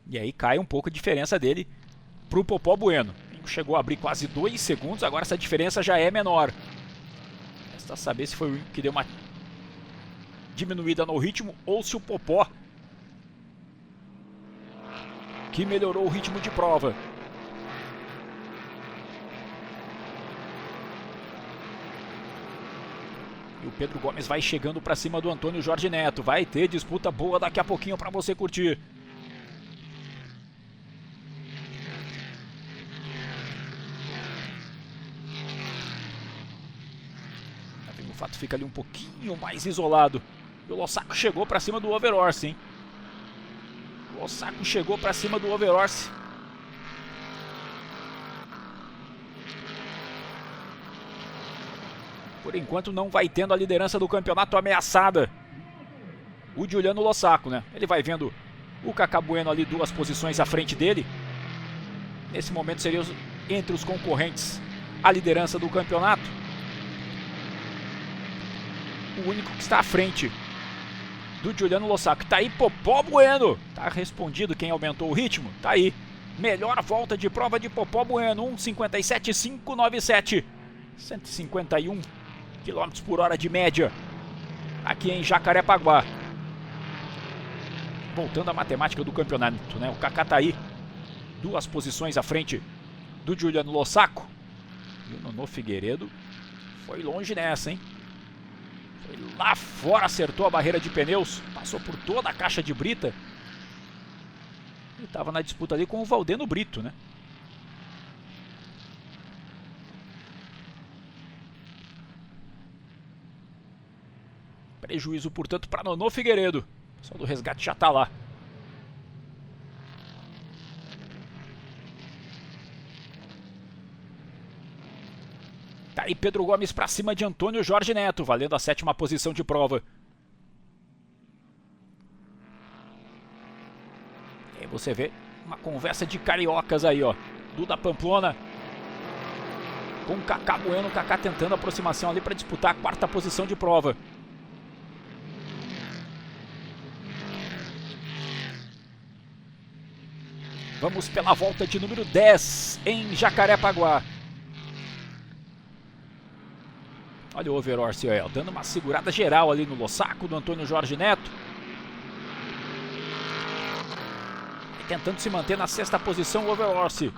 E aí cai um pouco a diferença dele para o Popó Bueno. O Ingo chegou a abrir quase 2 segundos, agora essa diferença já é menor. Resta saber se foi o Ingo que deu uma diminuída no ritmo ou se o Popó que melhorou o ritmo de prova. E o Pedro Gomes vai chegando para cima do Antônio Jorge Neto. Vai ter disputa boa daqui a pouquinho para você curtir. O fato fica ali um pouquinho mais isolado. E o Lossaco chegou para cima do Overorsi, hein? O Lossaco chegou para cima do Overorsi. Por enquanto não vai tendo a liderança do campeonato ameaçada. O Giuliano Lossaco, né? Ele vai vendo o Kaká Bueno ali 2 posições à frente dele. Nesse momento seria entre os concorrentes a liderança do campeonato. O único que está à frente do Giuliano Lossaco. Tá aí Popó Bueno. Tá respondido quem aumentou o ritmo. Tá aí. Melhor volta de prova de Popó Bueno. 1:57.597. 151 km por hora de média. Aqui em Jacarepaguá. Voltando à matemática do campeonato, né? O Kaká tá aí. 2 posições à frente do Giuliano Lossaco. E o Nono Figueiredo foi longe nessa, hein? Foi lá fora, acertou a barreira de pneus, passou por toda a caixa de brita. E estava na disputa ali com o Valdeno Brito, né? Prejuízo, portanto, para Nono Figueiredo. O pessoal do resgate já está lá. Tá aí Pedro Gomes para cima de Antônio Jorge Neto, valendo a 7ª posição de prova. E aí você vê uma conversa de cariocas aí, ó. Duda Pamplona com Kaká Bueno, Kaká tentando a aproximação ali para disputar a 4ª posição de prova. Vamos pela volta de número 10 em Jacarepaguá. Olha o Overorsi, ó, dando uma segurada geral ali no Lossaco do Antônio Jorge Neto. E tentando se manter na 6ª posição o Overorsi.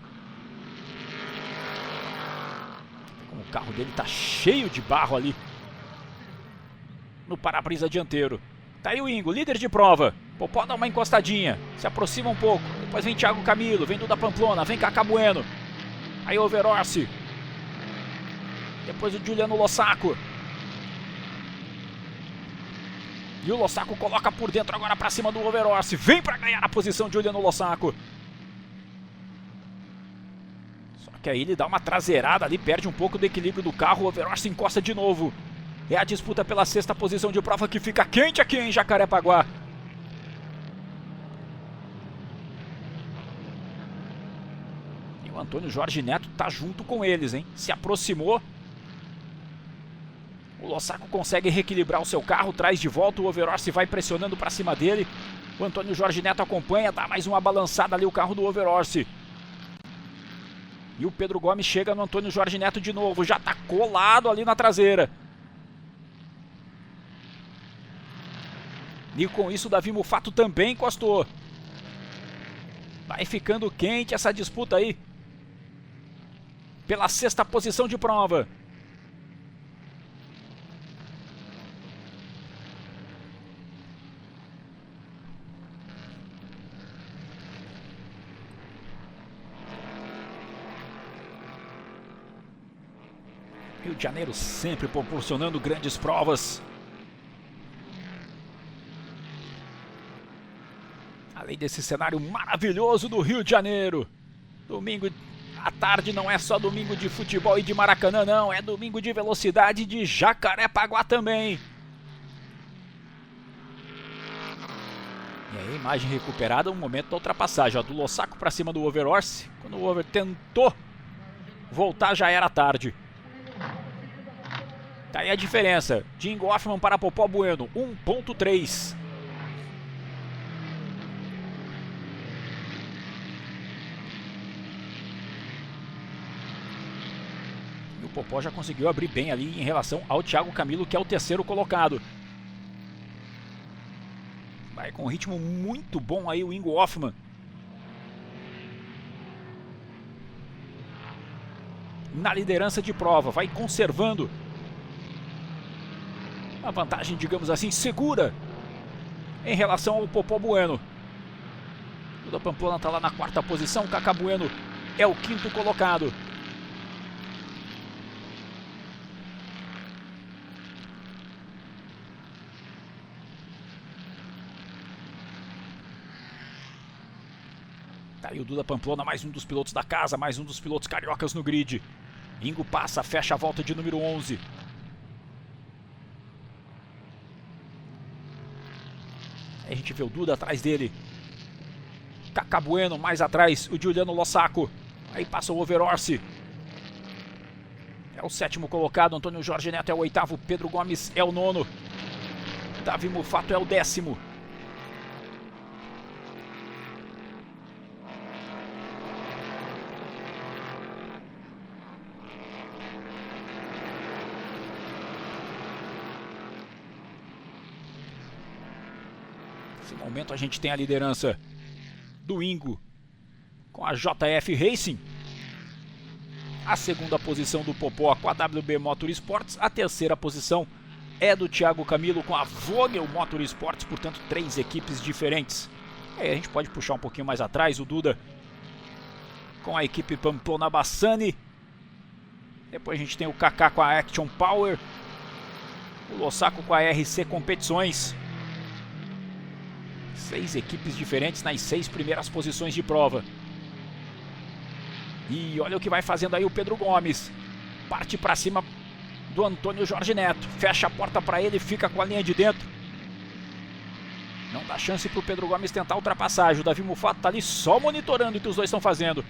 O carro dele tá cheio de barro ali no para-brisa dianteiro. Tá aí o Ingo, líder de prova. Popó dá uma encostadinha, se aproxima um pouco. Depois vem Thiago Camilo, vem Duda Pamplona, vem Kaká Bueno. Aí o Overorsi. Depois o Giuliano Lossaco. E o Lossaco coloca por dentro agora para cima do Overorsi. Vem para ganhar a posição Giuliano Lossaco. que aí ele dá uma traseirada ali, perde um pouco do equilíbrio do carro, o Overorsi se encosta de novo. É a disputa pela sexta posição de prova que fica quente aqui em Jacarepaguá. E o Antônio Jorge Neto tá junto com eles, hein? Se aproximou. O Lossaco consegue reequilibrar o seu carro, traz de volta, o Overorsi vai pressionando para cima dele. O Antônio Jorge Neto acompanha, dá mais uma balançada ali o carro do Overorsi. E o Pedro Gomes chega no Antônio Jorge Neto de novo, já tá colado ali na traseira. E com isso o Davi Mufato também encostou. Vai ficando quente essa disputa aí pela sexta posição de prova. Rio de Janeiro sempre proporcionando grandes provas. Além desse cenário maravilhoso do Rio de Janeiro. Domingo à tarde não é só domingo de futebol e de Maracanã, não. É domingo de velocidade de Jacarepaguá também. E aí, imagem recuperada, um momento da ultrapassagem. Ó, do Lossaco para cima do Overorsi. Quando o Over tentou voltar, já era tarde. Tá aí a diferença. Dingo Hoffman para Popó Bueno, 1.3. E o Popó já conseguiu abrir bem ali em relação ao Thiago Camilo, que é o terceiro colocado. Vai com um ritmo muito bom aí o Ingo Hoffman. Na liderança de prova, vai conservando a vantagem, digamos assim, segura em relação ao Popó Bueno. O da Pamplona está lá na quarta posição, o Cacá Bueno é o quinto colocado. Tá aí o Duda Pamplona, mais um dos pilotos da casa, mais um dos pilotos cariocas no grid. Ingo passa, fecha a volta de número 11. Aí a gente vê o Duda atrás dele. Cacá Bueno mais atrás, o Giuliano Lossaco. Aí passa o Overorsi. É o sétimo colocado, Antônio Jorge Neto é o oitavo, Pedro Gomes é o nono. Davi Mufato é o décimo. Nesse momento a gente tem a liderança do Ingo com a JF Racing. A segunda posição do Popó com a WB Motorsports. A terceira posição é do Thiago Camilo com a Vogel Motorsports. Portanto, 3 equipes diferentes. Aí a gente pode puxar um pouquinho mais atrás. O Duda com a equipe Pamplona Bassani. Depois a gente tem o Kaká com a Action Power. O Lossaco com a RC Competições. 6 equipes diferentes nas 6 primeiras posições de prova. E olha o que vai fazendo aí o Pedro Gomes. Parte para cima do Antônio Jorge Neto. Fecha a porta para ele, fica com a linha de dentro. Não dá chance para o Pedro Gomes tentar a ultrapassagem. O Davi Mufato tá ali só monitorando o que os dois estão fazendo.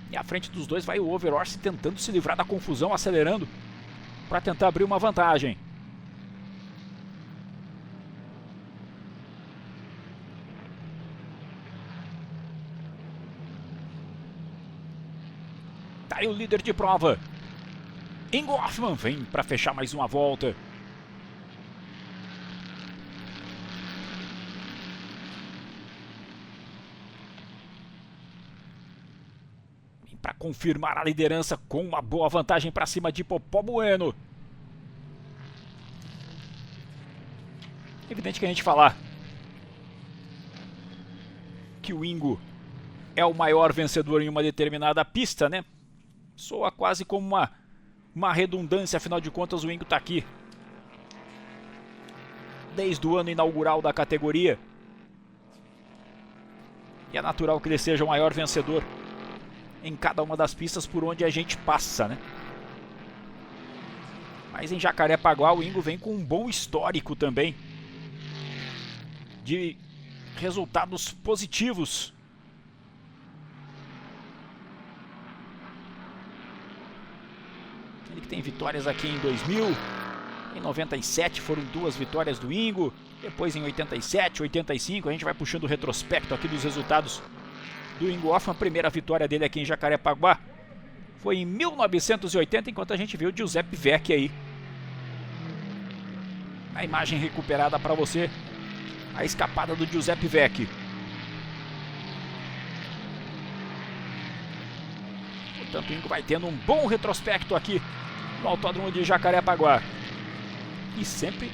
E à frente dos dois vai o Overorsi tentando se livrar da confusão, acelerando para tentar abrir uma vantagem. Tá aí o líder de prova. Ingo Hoffman vem para fechar mais uma volta. Vem para confirmar a liderança com uma boa vantagem para cima de Popó Bueno. Evidente que a gente falar que o Ingo é o maior vencedor em uma determinada pista, né? Soa quase como uma redundância, afinal de contas o Ingo está aqui desde o ano inaugural da categoria. E é natural que ele seja o maior vencedor em cada uma das pistas por onde a gente passa, né? Mas em Jacarepaguá o Ingo vem com um bom histórico também de resultados positivos. Ele que tem vitórias aqui em 2000, em 97 foram 2 vitórias do Ingo, depois em 87, 85, a gente vai puxando o retrospecto aqui dos resultados do Ingo Hoffmann. A primeira vitória dele aqui em Jacarepaguá foi em 1980, enquanto a gente viu o Giuseppe Vecchi aí. A imagem recuperada para você, a escapada do Giuseppe Vecchi. Portanto, o Ingo vai tendo um bom retrospecto aqui no Autódromo de Jacarepaguá. E sempre,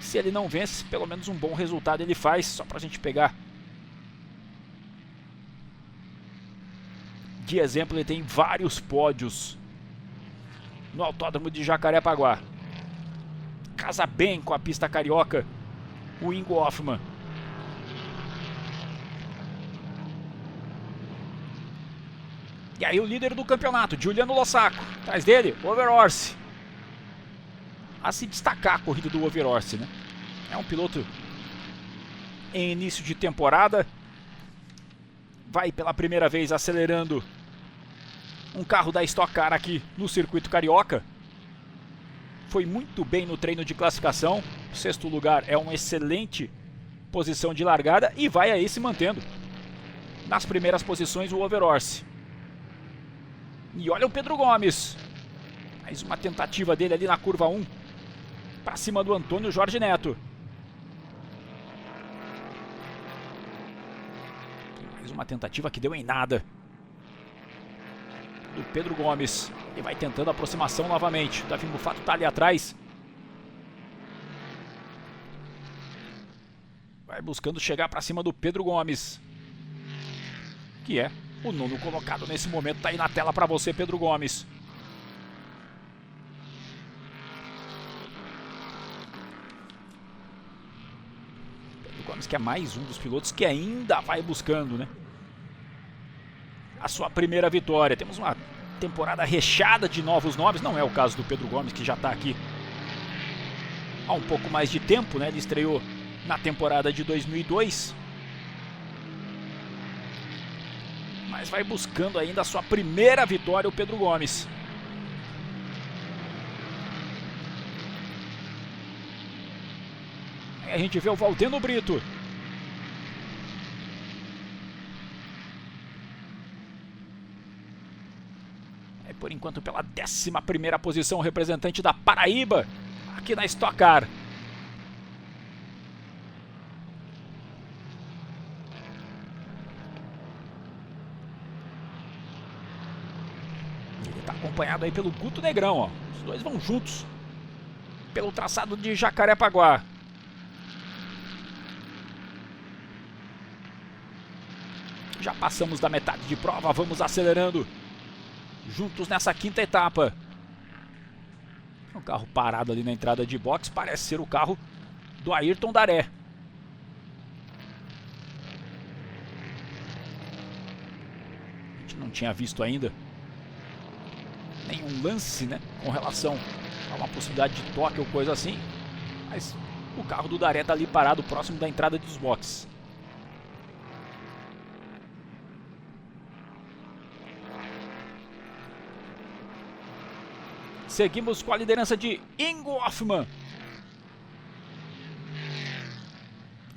se ele não vence, pelo menos um bom resultado ele faz, só pra gente pegar. De exemplo, ele tem vários pódios no Autódromo de Jacarepaguá. Casa bem com a pista carioca, o Ingo Hoffmann. E aí o líder do campeonato, Giuliano Lossaco. Atrás dele, Overhorse. A se destacar a corrida do Overhorse, né? É um piloto em início de temporada. Vai pela primeira vez acelerando um carro da Stock Car aqui no circuito carioca. Foi muito bem no treino de classificação. O 6º lugar é uma excelente posição de largada e vai aí se mantendo nas primeiras posições o Overhorse. E olha o Pedro Gomes. Mais uma tentativa dele ali na curva 1. Para cima do Antônio Jorge Neto. Mais uma tentativa que deu em nada. Do Pedro Gomes. Ele vai tentando a aproximação novamente. O Davi Mufato está ali atrás. Vai buscando chegar para cima do Pedro Gomes. Que é o 9º colocado nesse momento. Está aí na tela para você, Pedro Gomes. Pedro Gomes que é mais um dos pilotos que ainda vai buscando, né, a sua primeira vitória. Temos uma temporada recheada de novos nomes. Não é o caso do Pedro Gomes, que já está aqui há um pouco mais de tempo, né? Ele estreou na temporada de 2002. Mas vai buscando ainda a sua primeira vitória, o Pedro Gomes. Aí a gente vê o Valdeno Brito. É por enquanto pela 11ª posição, o representante da Paraíba aqui na Stock Car. Ele está acompanhado aí pelo Guto Negrão, ó. Os dois vão juntos pelo traçado de Jacarepaguá. Já passamos da metade de prova, vamos acelerando juntos nessa 5ª etapa. Um carro parado ali na entrada de box, parece ser o carro do Ayrton Daré. A gente não tinha visto ainda nenhum lance, né, com relação a uma possibilidade de toque ou coisa assim, mas o carro do Daré está ali parado próximo da entrada dos boxes. Seguimos com a liderança de Ingo Hoffmann.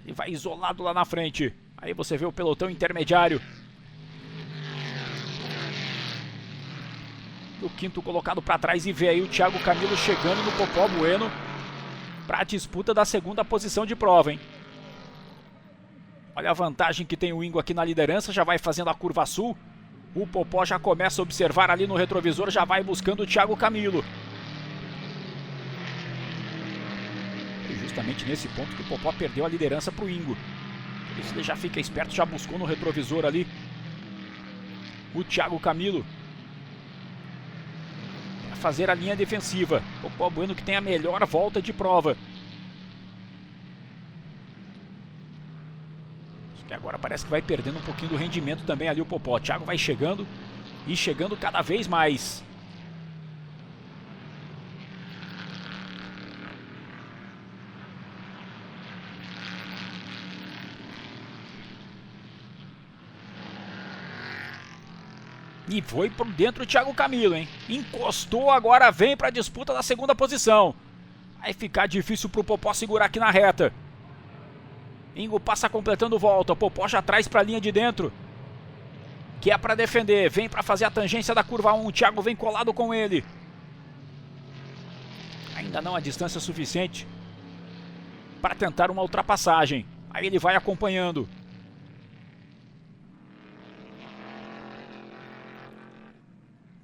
Ele vai isolado lá na frente. Aí você vê o pelotão intermediário. O 5º colocado para trás e vê aí o Thiago Camilo chegando no Popó Bueno para a disputa da 2ª posição de prova, hein? Olha a vantagem que tem o Ingo aqui na liderança. Já vai fazendo a curva sul. O Popó já começa a observar ali no retrovisor, já vai buscando o Thiago Camilo. E justamente nesse ponto que o Popó perdeu a liderança para o Ingo. Por isso ele já fica esperto, já buscou no retrovisor ali o Thiago Camilo para fazer a linha defensiva. O Popó Bueno que tem a melhor volta de prova. Acho que agora parece que vai perdendo um pouquinho do rendimento também ali o Popó. O Thiago vai chegando e chegando cada vez mais. E foi por dentro o Thiago Camilo, hein? Encostou, agora vem para a disputa da segunda posição. Vai ficar difícil para o Popó segurar aqui na reta. Ingo passa completando volta. O Popó já traz para a linha de dentro, que é para defender. Vem para fazer a tangência da curva 1. O Thiago vem colado com ele. Ainda não a distância suficiente para tentar uma ultrapassagem. Aí ele vai acompanhando.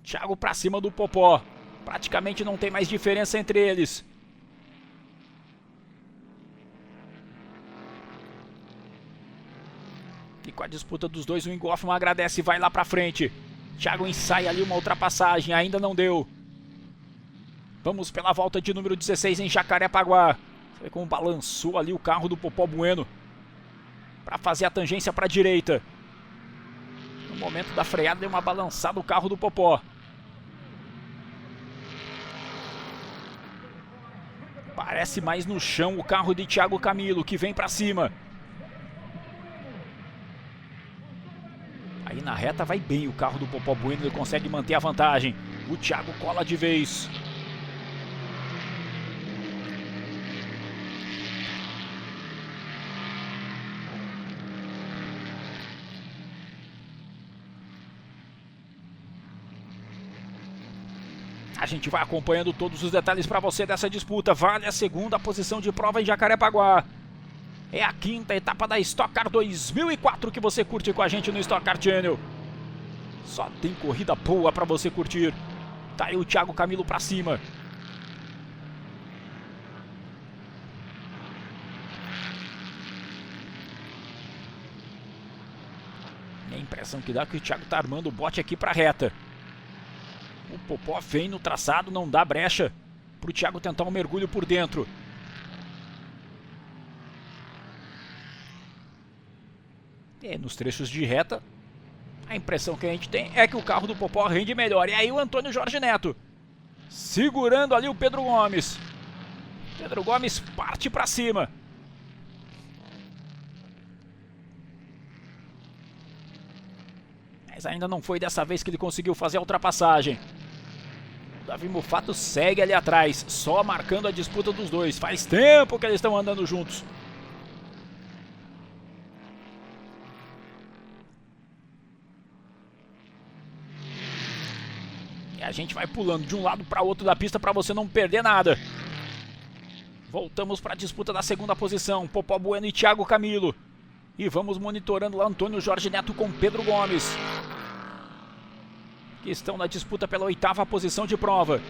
Thiago para cima do Popó. Praticamente não tem mais diferença entre eles. E com a disputa dos dois, o Ingo Hoffmann agradece e vai lá para frente. Thiago ensaia ali uma ultrapassagem, ainda não deu. Vamos pela volta de número 16 em Jacarepaguá. Você vê como balançou ali o carro do Popó Bueno para fazer a tangência para a direita. No momento da freada, deu uma balançada o carro do Popó. Parece mais no chão o carro de Thiago Camilo, que vem para cima. Aí na reta vai bem o carro do Popó Bueno, ele consegue manter a vantagem. O Thiago cola de vez. A gente vai acompanhando todos os detalhes para você dessa disputa. Vale a segunda posição de prova em Jacarepaguá. É a quinta etapa da Stock Car 2004 que você curte com a gente no Stock Car Channel. Só tem corrida boa para você curtir. Tá aí o Thiago Camilo para cima. E a impressão que dá é que o Thiago tá armando o bote aqui para reta. O Popó vem no traçado, não dá brecha pro Thiago tentar um mergulho por dentro. E nos trechos de reta, a impressão que a gente tem é que o carro do Popó rende melhor. E aí o Antônio Jorge Neto segurando ali o Pedro Gomes. Pedro Gomes parte para cima. Mas ainda não foi dessa vez que ele conseguiu fazer a ultrapassagem. O Davi Mufato segue ali atrás, só marcando a disputa dos dois. Faz tempo que eles estão andando juntos. E a gente vai pulando de um lado para o outro da pista para você não perder nada. Voltamos para a disputa da segunda posição. Popó Bueno e Thiago Camilo. E vamos monitorando lá Antônio Jorge Neto com Pedro Gomes, que estão na disputa pela oitava posição de prova.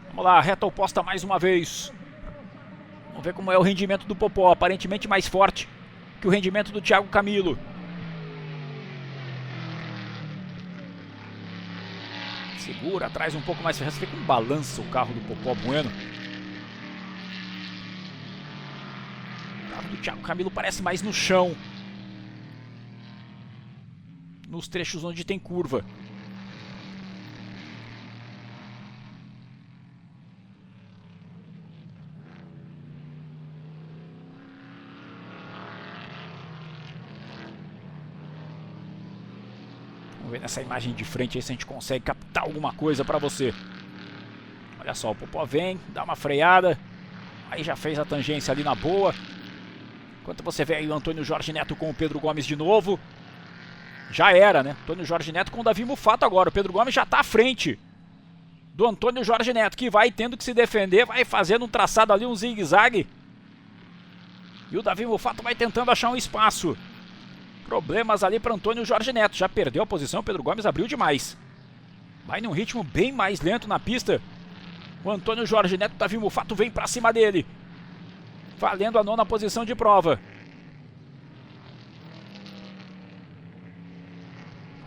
Vamos lá, reta oposta mais uma vez. Vamos ver como é o rendimento do Popó. Aparentemente mais forte que o rendimento do Thiago Camilo. Segura, traz um pouco mais. Você vê como balança o carro do Popó Bueno. O carro do Thiago Camilo parece mais no chão, nos trechos onde tem curva. Vamos ver nessa imagem de frente aí se a gente consegue captar alguma coisa para você. Olha só, o Popó vem, dá uma freada, aí já fez a tangência ali na boa. Enquanto você vê aí o Antônio Jorge Neto com o Pedro Gomes de novo. Já era, né? Antônio Jorge Neto com o Davi Mufato agora. O Pedro Gomes já está à frente do Antônio Jorge Neto, que vai tendo que se defender, vai fazendo um traçado ali, um zigue-zague. E o Davi Mufato vai tentando achar um espaço. Problemas ali para Antônio Jorge Neto. Já perdeu a posição, o Pedro Gomes abriu demais. Vai num ritmo bem mais lento na pista. O Antônio Jorge Neto, Davi Mufato vem para cima dele, valendo a nona posição de prova.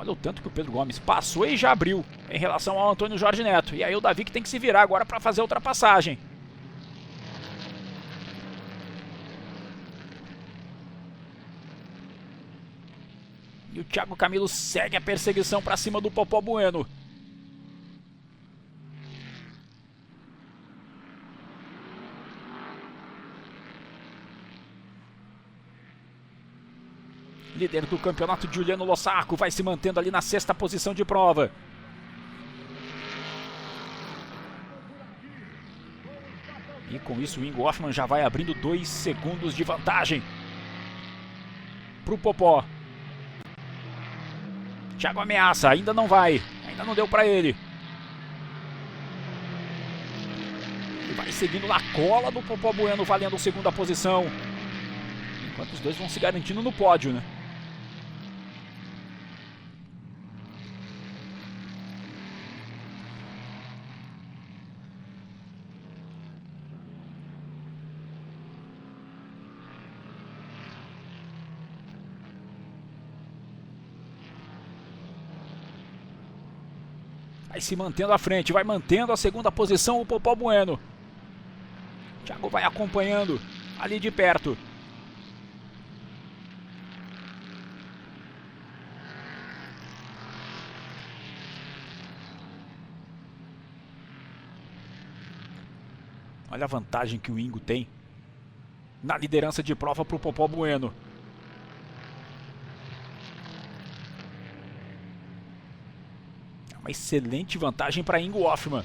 Olha o tanto que o Pedro Gomes passou e já abriu em relação ao Antônio Jorge Neto. E aí o Davi que tem que se virar agora para fazer a ultrapassagem. E o Thiago Camilo segue a perseguição para cima do Popó Bueno. Líder do campeonato, Giuliano Lossaco, vai se mantendo ali na 6ª posição de prova. E com isso o Ingo Hoffmann já vai abrindo 2 segundos de vantagem para o Popó. Thiago ameaça, ainda não vai, ainda não deu para ele. Ele vai seguindo na cola do Popó Bueno, valendo a 2ª posição. Enquanto os dois vão se garantindo no pódio, né? Vai se mantendo à frente, vai mantendo a 2ª posição o Popó Bueno. Thiago vai acompanhando ali de perto. Olha a vantagem que o Ingo tem na liderança de prova para o Popó Bueno. Uma excelente vantagem para Ingo Hoffmann.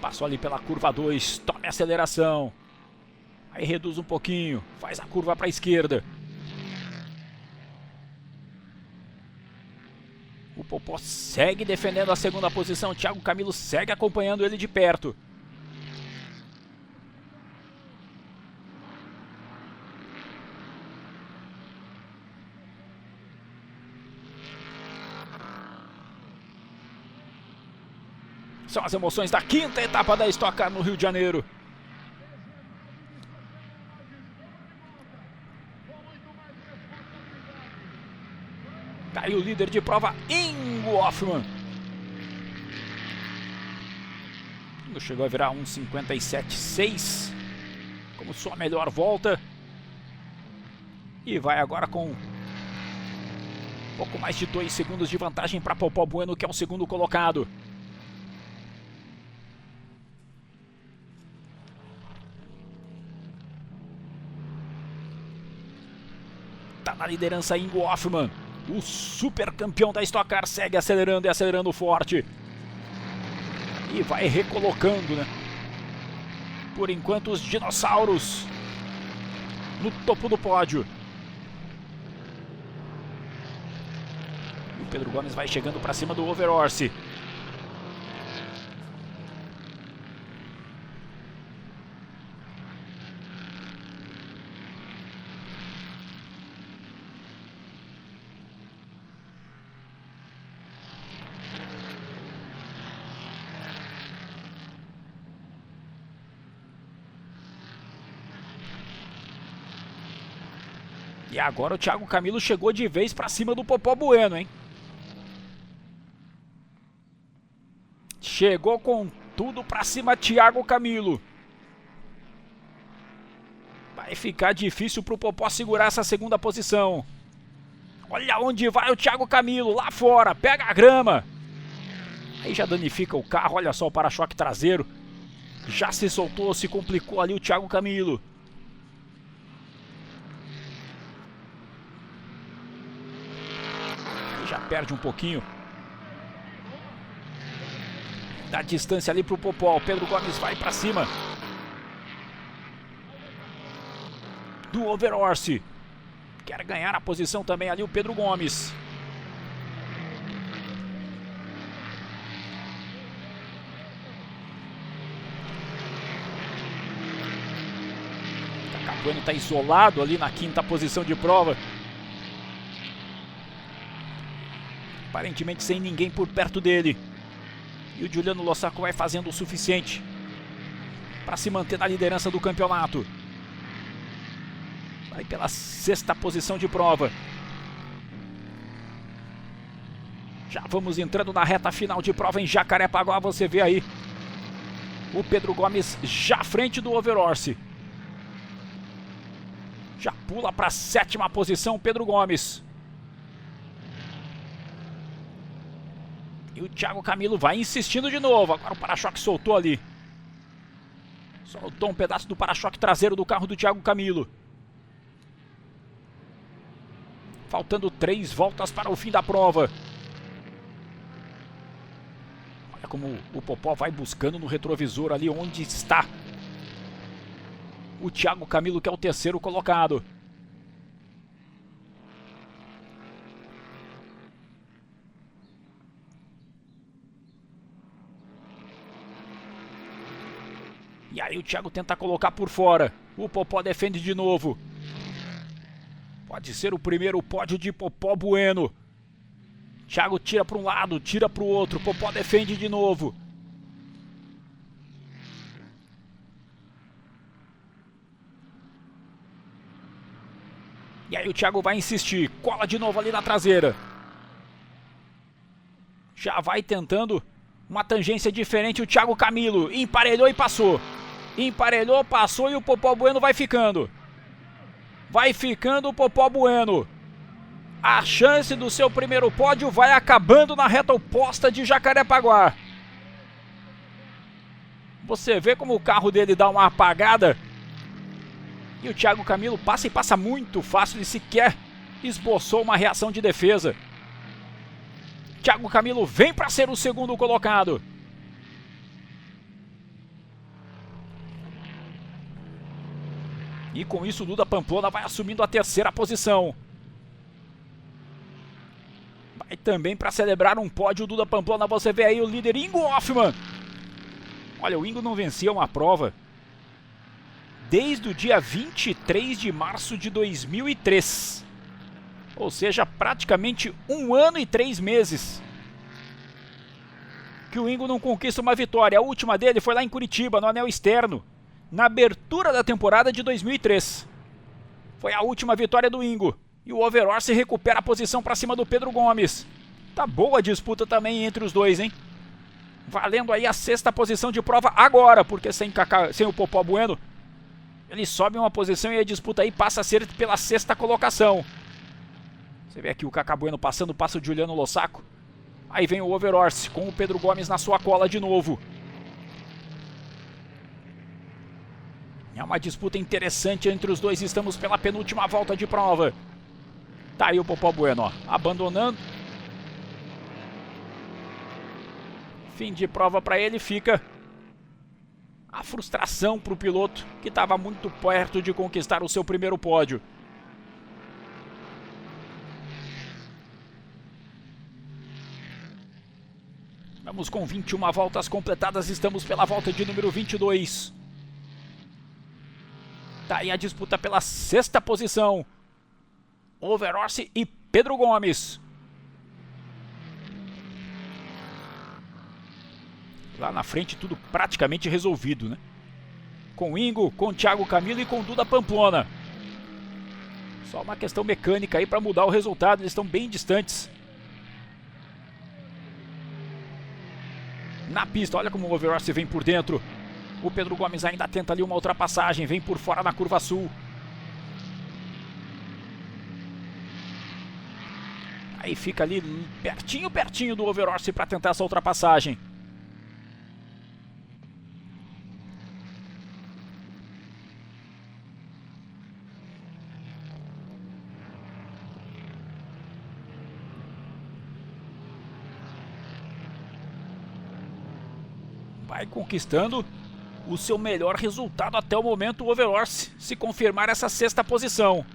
Passou ali pela curva 2, tome a aceleração. Aí reduz um pouquinho, faz a curva para a esquerda. O Popó segue defendendo a 2ª posição. Thiago Camilo segue acompanhando ele de perto. São as emoções da 5ª etapa da Stock Car no Rio de Janeiro. Tá aí o líder de prova, Ingo Hoffmann. Ingo chegou a virar 1:57.6 como sua melhor volta. E vai agora com pouco mais de 2 segundos de vantagem para Popó Bueno, que é o 2º colocado. Tá na liderança Ingo Hoffmann. O super campeão da Stock Car segue acelerando e acelerando forte. E vai recolocando, né? Por enquanto os dinossauros no topo do pódio. E o Pedro Gomes vai chegando para cima do Overorse. E agora o Thiago Camilo chegou de vez para cima do Popó Bueno, hein? Chegou com tudo para cima Thiago Camilo. Vai ficar difícil para o Popó segurar essa 2ª posição. Olha onde vai o Thiago Camilo, lá fora, pega a grama. Aí já danifica o carro, olha só o para-choque traseiro. Já se soltou, se complicou ali o Thiago Camilo. Já perde um pouquinho da distância ali para o Popó. O Pedro Gomes vai para cima do Overorse. Quer ganhar a posição também ali o Pedro Gomes. O Capuano está isolado ali na 5ª posição de prova. Aparentemente sem ninguém por perto dele. E o Giuliano Lossaco vai fazendo o suficiente para se manter na liderança do campeonato. Vai pela 6ª posição de prova. Já vamos entrando na reta final de prova em Jacarepaguá. Você vê aí o Pedro Gomes já à frente do Overhorse. Já pula para a 7ª posição o Pedro Gomes. E o Thiago Camilo vai insistindo de novo. Agora o para-choque soltou ali. Soltou um pedaço do para-choque traseiro do carro do Thiago Camilo. Faltando 3 voltas para o fim da prova. Olha como o Popó vai buscando no retrovisor ali onde está o Thiago Camilo, que é o 3º colocado. E aí o Thiago tenta colocar por fora. O Popó defende de novo. Pode ser o primeiro pódio de Popó Bueno. Thiago tira para um lado, tira para o outro. Popó defende de novo. E aí o Thiago vai insistir. Cola de novo ali na traseira. Já vai tentando uma tangência diferente o Thiago Camilo. Emparelhou e passou. Emparelhou, passou e o Popó Bueno vai ficando. Vai ficando o Popó Bueno. A chance do seu primeiro pódio vai acabando na reta oposta de Jacarepaguá. Você vê como o carro dele dá uma apagada. E o Thiago Camilo passa e passa muito fácil e sequer esboçou uma reação de defesa. Thiago Camilo vem para ser o 2º colocado. E com isso o Duda Pamplona vai assumindo a 3ª posição. Vai também para celebrar um pódio o Duda Pamplona. Você vê aí o líder Ingo Hoffmann. Olha, o Ingo não vencia uma prova desde o dia 23 de março de 2003. Ou seja, praticamente 1 ano e 3 meses que o Ingo não conquista uma vitória. A última dele foi lá em Curitiba, no anel externo, na abertura da temporada de 2003. Foi a última vitória do Ingo. E o Overhorse recupera a posição para cima do Pedro Gomes. Tá boa a disputa também entre os dois, hein? Valendo aí a 6ª posição de prova agora, porque sem o Popó Bueno, ele sobe uma posição e a disputa aí passa a ser pela 6ª colocação. Você vê aqui o Cacá Bueno passando, passa o Juliano Lossaco. Aí vem o Overhorse com o Pedro Gomes na sua cola de novo. É uma disputa interessante entre os dois. Estamos pela penúltima volta de prova. Tá aí o Popó Bueno, ó, abandonando. Fim de prova para ele. Fica a frustração para o piloto, que estava muito perto de conquistar o seu primeiro pódio. Vamos com 21 voltas completadas. Estamos pela volta de número 22. Tá aí a disputa pela 6ª posição. Overhorse e Pedro Gomes. Lá na frente tudo praticamente resolvido, né? Com Ingo, com Thiago Camilo e com Duda Pamplona. Só uma questão mecânica aí para mudar o resultado. Eles estão bem distantes na pista. Olha como o Overhorse vem por dentro. O Pedro Gomes ainda tenta ali uma ultrapassagem. Vem por fora na curva sul. Aí fica ali pertinho do Overhorse para tentar essa ultrapassagem. Vai conquistando o seu melhor resultado até o momento, o Overhorse, se confirmar essa 6ª posição.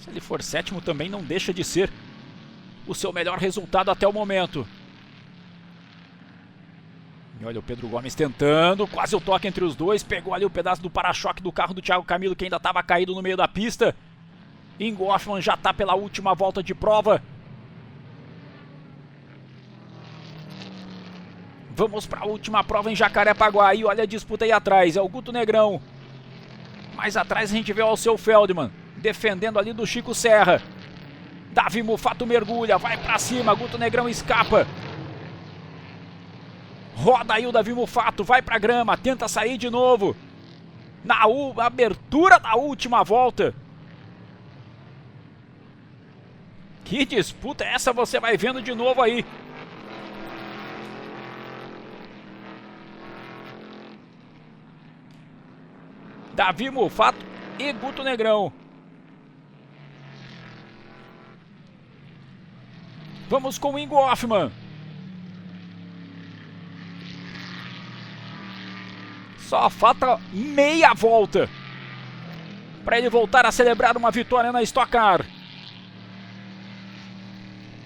Se ele for 7º também não deixa de ser o seu melhor resultado até o momento. E olha o Pedro Gomes tentando, quase o toque entre os dois, pegou ali o pedaço do para-choque do carro do Thiago Camilo, que ainda estava caído no meio da pista. Ingo Hoffmann já está pela última volta de prova. Vamos para a última prova em Jacarepaguá. E olha a disputa aí atrás. É o Guto Negrão. Mais atrás a gente vê o Alceu Feldman defendendo ali do Chico Serra. Davi Mufato mergulha, vai pra cima, Guto Negrão escapa. Roda aí o Davi Mufato, vai pra grama, tenta sair de novo. Na abertura da última volta. Que disputa é essa? Você vai vendo de novo aí. Davi Mufato e Guto Negrão. Vamos com o Ingo Hoffmann. Só falta meia volta para ele voltar a celebrar uma vitória na Stock Car.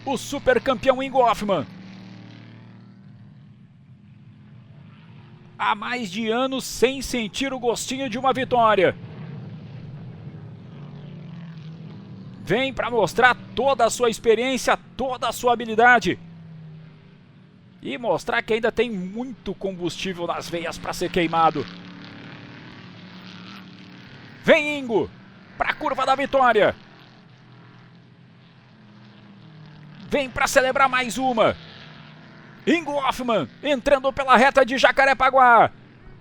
O super campeão Ingo Hoffmann. Há mais de anos sem sentir o gostinho de uma vitória. Vem para mostrar toda a sua experiência, toda a sua habilidade. E mostrar que ainda tem muito combustível nas veias para ser queimado. Vem Ingo para a curva da vitória. Vem para celebrar mais uma. Ingo Hoffmann entrando pela reta de Jacarepaguá.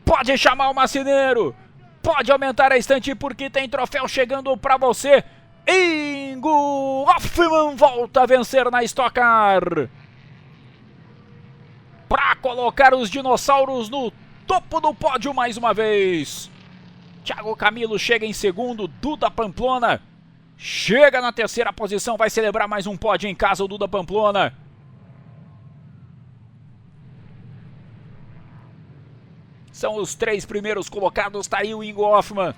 Pode chamar o marceneiro. Pode aumentar a estante porque tem troféu chegando para você. Ingo Hoffmann volta a vencer na Stock Car. Para colocar os dinossauros no topo do pódio mais uma vez. Thiago Camilo chega em segundo. Duda Pamplona chega na terceira posição. Vai celebrar mais um pódio em casa o Duda Pamplona. São os 3 primeiros colocados. Está aí o Ingo Hoffmann.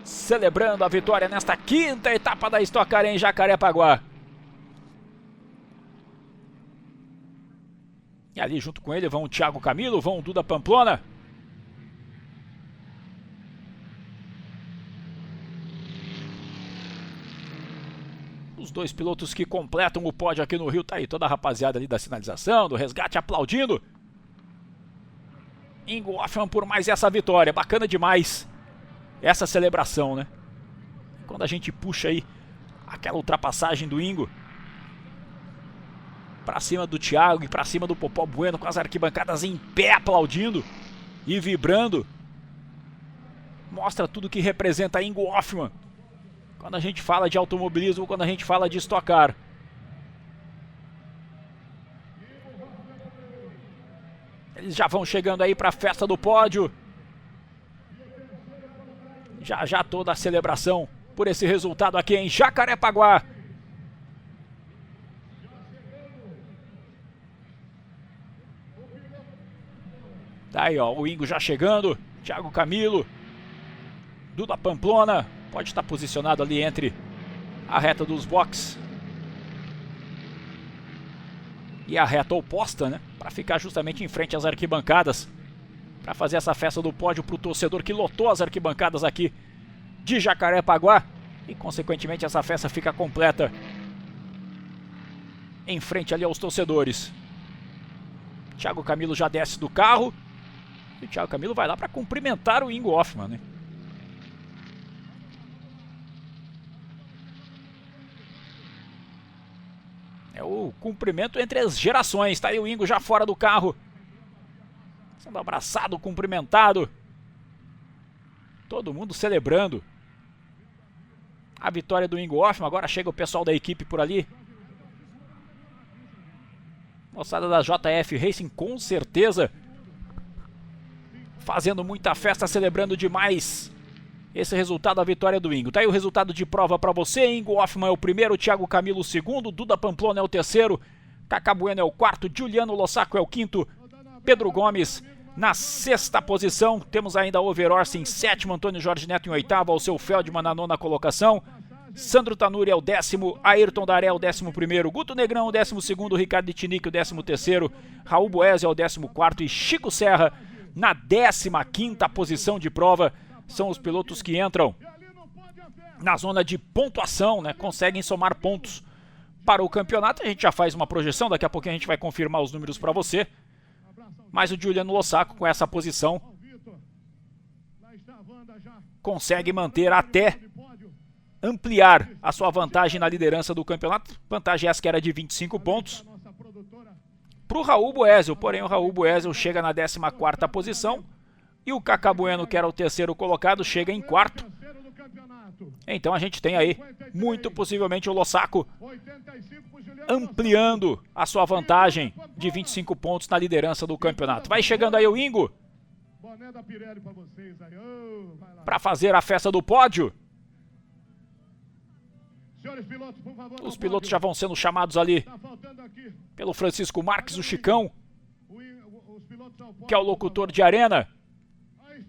Celebrando a vitória nesta quinta etapa da Stock Car em Jacarepaguá. E ali junto com ele vão o Thiago Camilo, vão o Duda Pamplona. Os 2 pilotos que completam o pódio aqui no Rio. Tá aí toda a rapaziada ali da sinalização, do resgate aplaudindo. Ingo Hoffmann por mais essa vitória. Bacana demais essa celebração, né? Quando a gente puxa aí aquela ultrapassagem do Ingo pra cima do Thiago e pra cima do Popó Bueno, com as arquibancadas em pé aplaudindo e vibrando. Mostra tudo que representa Ingo Hoffmann quando a gente fala de automobilismo, quando a gente fala de Stock Car. Eles já vão chegando aí pra festa do pódio. Já toda a celebração por esse resultado aqui em Jacarepaguá. Tá aí, ó, o Ingo já chegando, Thiago Camilo, Duda Pamplona, pode estar posicionado ali entre a reta dos boxes e a reta oposta, né? Para ficar justamente em frente às arquibancadas, para fazer essa festa do pódio para o torcedor que lotou as arquibancadas aqui de Jacarepaguá. E consequentemente essa festa fica completa em frente ali aos torcedores. Thiago Camilo já desce do carro. E o Thiago Camilo vai lá para cumprimentar o Ingo Hoffmann, né? É o cumprimento entre as gerações. Tá aí o Ingo já fora do carro, sendo abraçado, cumprimentado. Todo mundo celebrando a vitória do Ingo Hoffmann. Agora chega o pessoal da equipe por ali. Moçada da JF Racing com certeza fazendo muita festa, celebrando demais esse resultado, a vitória do Ingo. Tá aí o resultado de prova para você. Ingo Hoffmann é o primeiro, Thiago Camilo o segundo, Duda Pamplona é o terceiro, Cacá Bueno é o quarto, Giuliano Lossaco é o quinto, Pedro Gomes na sexta posição. Temos ainda Overorse em sétimo, Antônio Jorge Neto em oitavo, Alceu Feldman na nona colocação, Sandro Tanuri é o décimo, Ayrton Daré é o 11º, Guto Negrão é o 12º, Ricardo Tinique o 13º, Raul Boésio é o 14º e Chico Serra na 15ª posição de prova. São os pilotos que entram na zona de pontuação, né? Conseguem somar pontos para o campeonato. A gente já faz uma projeção, daqui a pouquinho a gente vai confirmar os números para você. Mas o Giuliano Lossaco, com essa posição, consegue manter até ampliar a sua vantagem na liderança do campeonato. Vantagem essa que era de 25 pontos para o Raul Boesel, porém o Raul Boesel chega na 14ª posição e o Cacá Bueno, que era o terceiro colocado, chega em quarto. Então a gente tem aí, muito possivelmente, o Lossaco ampliando a sua vantagem de 25 pontos na liderança do campeonato. Vai chegando aí o Ingo para fazer a festa do pódio. Os pilotos já vão sendo chamados ali pelo Francisco Marques, o Chicão, que é o locutor de arena.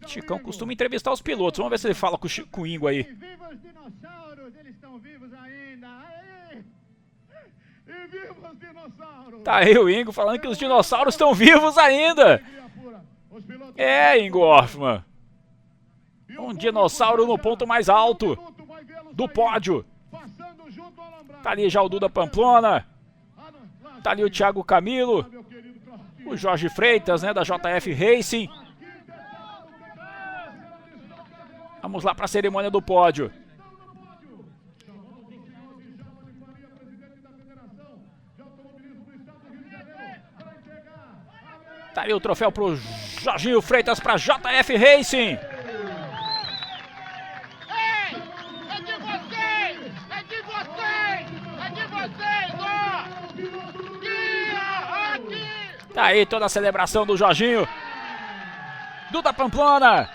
Chicão costuma entrevistar os pilotos. Vamos ver se ele fala com o Ingo aí. Viva os dinossauros, eles estão vivos ainda. Aê! E viva os dinossauros! Tá aí o Ingo falando que os dinossauros estão vivos ainda. É, Ingo Hoffmann. Um dinossauro no ponto mais alto do pódio. Tá ali já o Duda Pamplona. Tá ali o Thiago Camilo. O Jorge Freitas, né, da JF Racing. Vamos lá para a cerimônia do pódio. Tá ali o troféu pro Jorginho Freitas, para JF Racing. Tá aí toda a celebração do Jorginho. Duda Pamplona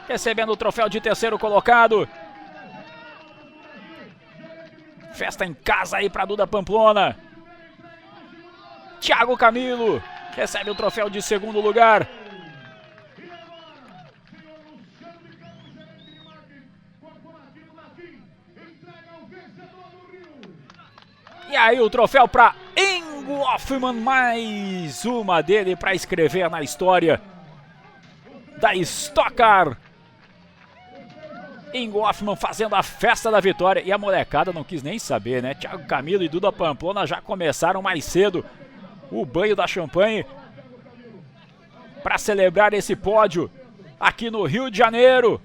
recebendo o troféu de terceiro colocado. Festa em casa aí para Duda Pamplona. Thiago Camilo recebe o troféu de segundo lugar. E aí o troféu para Ingo Hoffmann, mais uma dele para escrever na história da Stock Car. Ingo Hoffmann fazendo a festa da vitória. E a molecada não quis nem saber, né? Thiago Camilo e Duda Pamplona já começaram mais cedo o banho da champanhe para celebrar esse pódio aqui no Rio de Janeiro.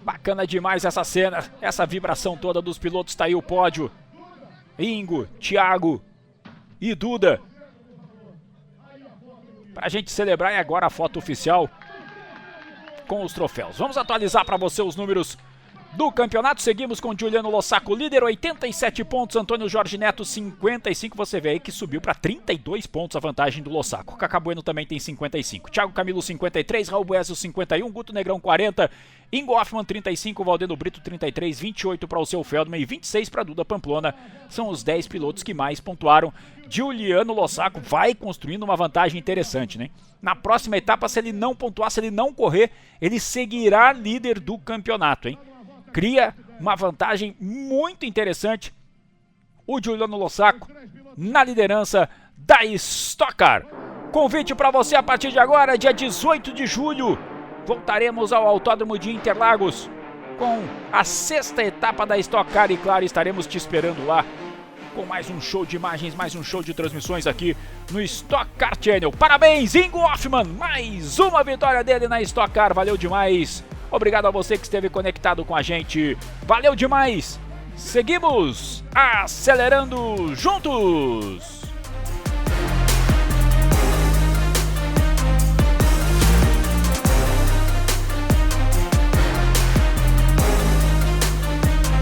Bacana demais essa cena, essa vibração toda dos pilotos. Tá aí o pódio. Ingo, Thiago e Duda. Pra gente celebrar, e agora a foto oficial com os troféus. Vamos atualizar para você os números do campeonato. Seguimos com Juliano Lossaco, líder, 87 pontos. Antônio Jorge Neto, 55. Você vê aí que subiu para 32 pontos a vantagem do Lossaco. Cacá Bueno também tem 55. Thiago Camilo, 53. Raul Boesel, 51. Guto Negrão, 40. Ingo Hoffmann, 35. Valdeno Brito, 33. 28 para o seu Feldman e 26 para Duda Pamplona. São os 10 pilotos que mais pontuaram. Juliano Lossaco vai construindo uma vantagem interessante, né? Na próxima etapa, se ele não pontuar, se ele não correr, ele seguirá líder do campeonato, hein? Cria uma vantagem muito interessante o Juliano Lossaco na liderança da Stock Car. Convite para você a partir de agora, dia 18 de julho, voltaremos ao Autódromo de Interlagos com a 6ª etapa da Stock Car e, claro, estaremos te esperando lá com mais um show de imagens, mais um show de transmissões aqui no Stock Car Channel. Parabéns, Ingo Hoffmann, mais uma vitória dele na Stock Car, valeu demais. Obrigado a você que esteve conectado com a gente. Valeu demais. Seguimos acelerando juntos.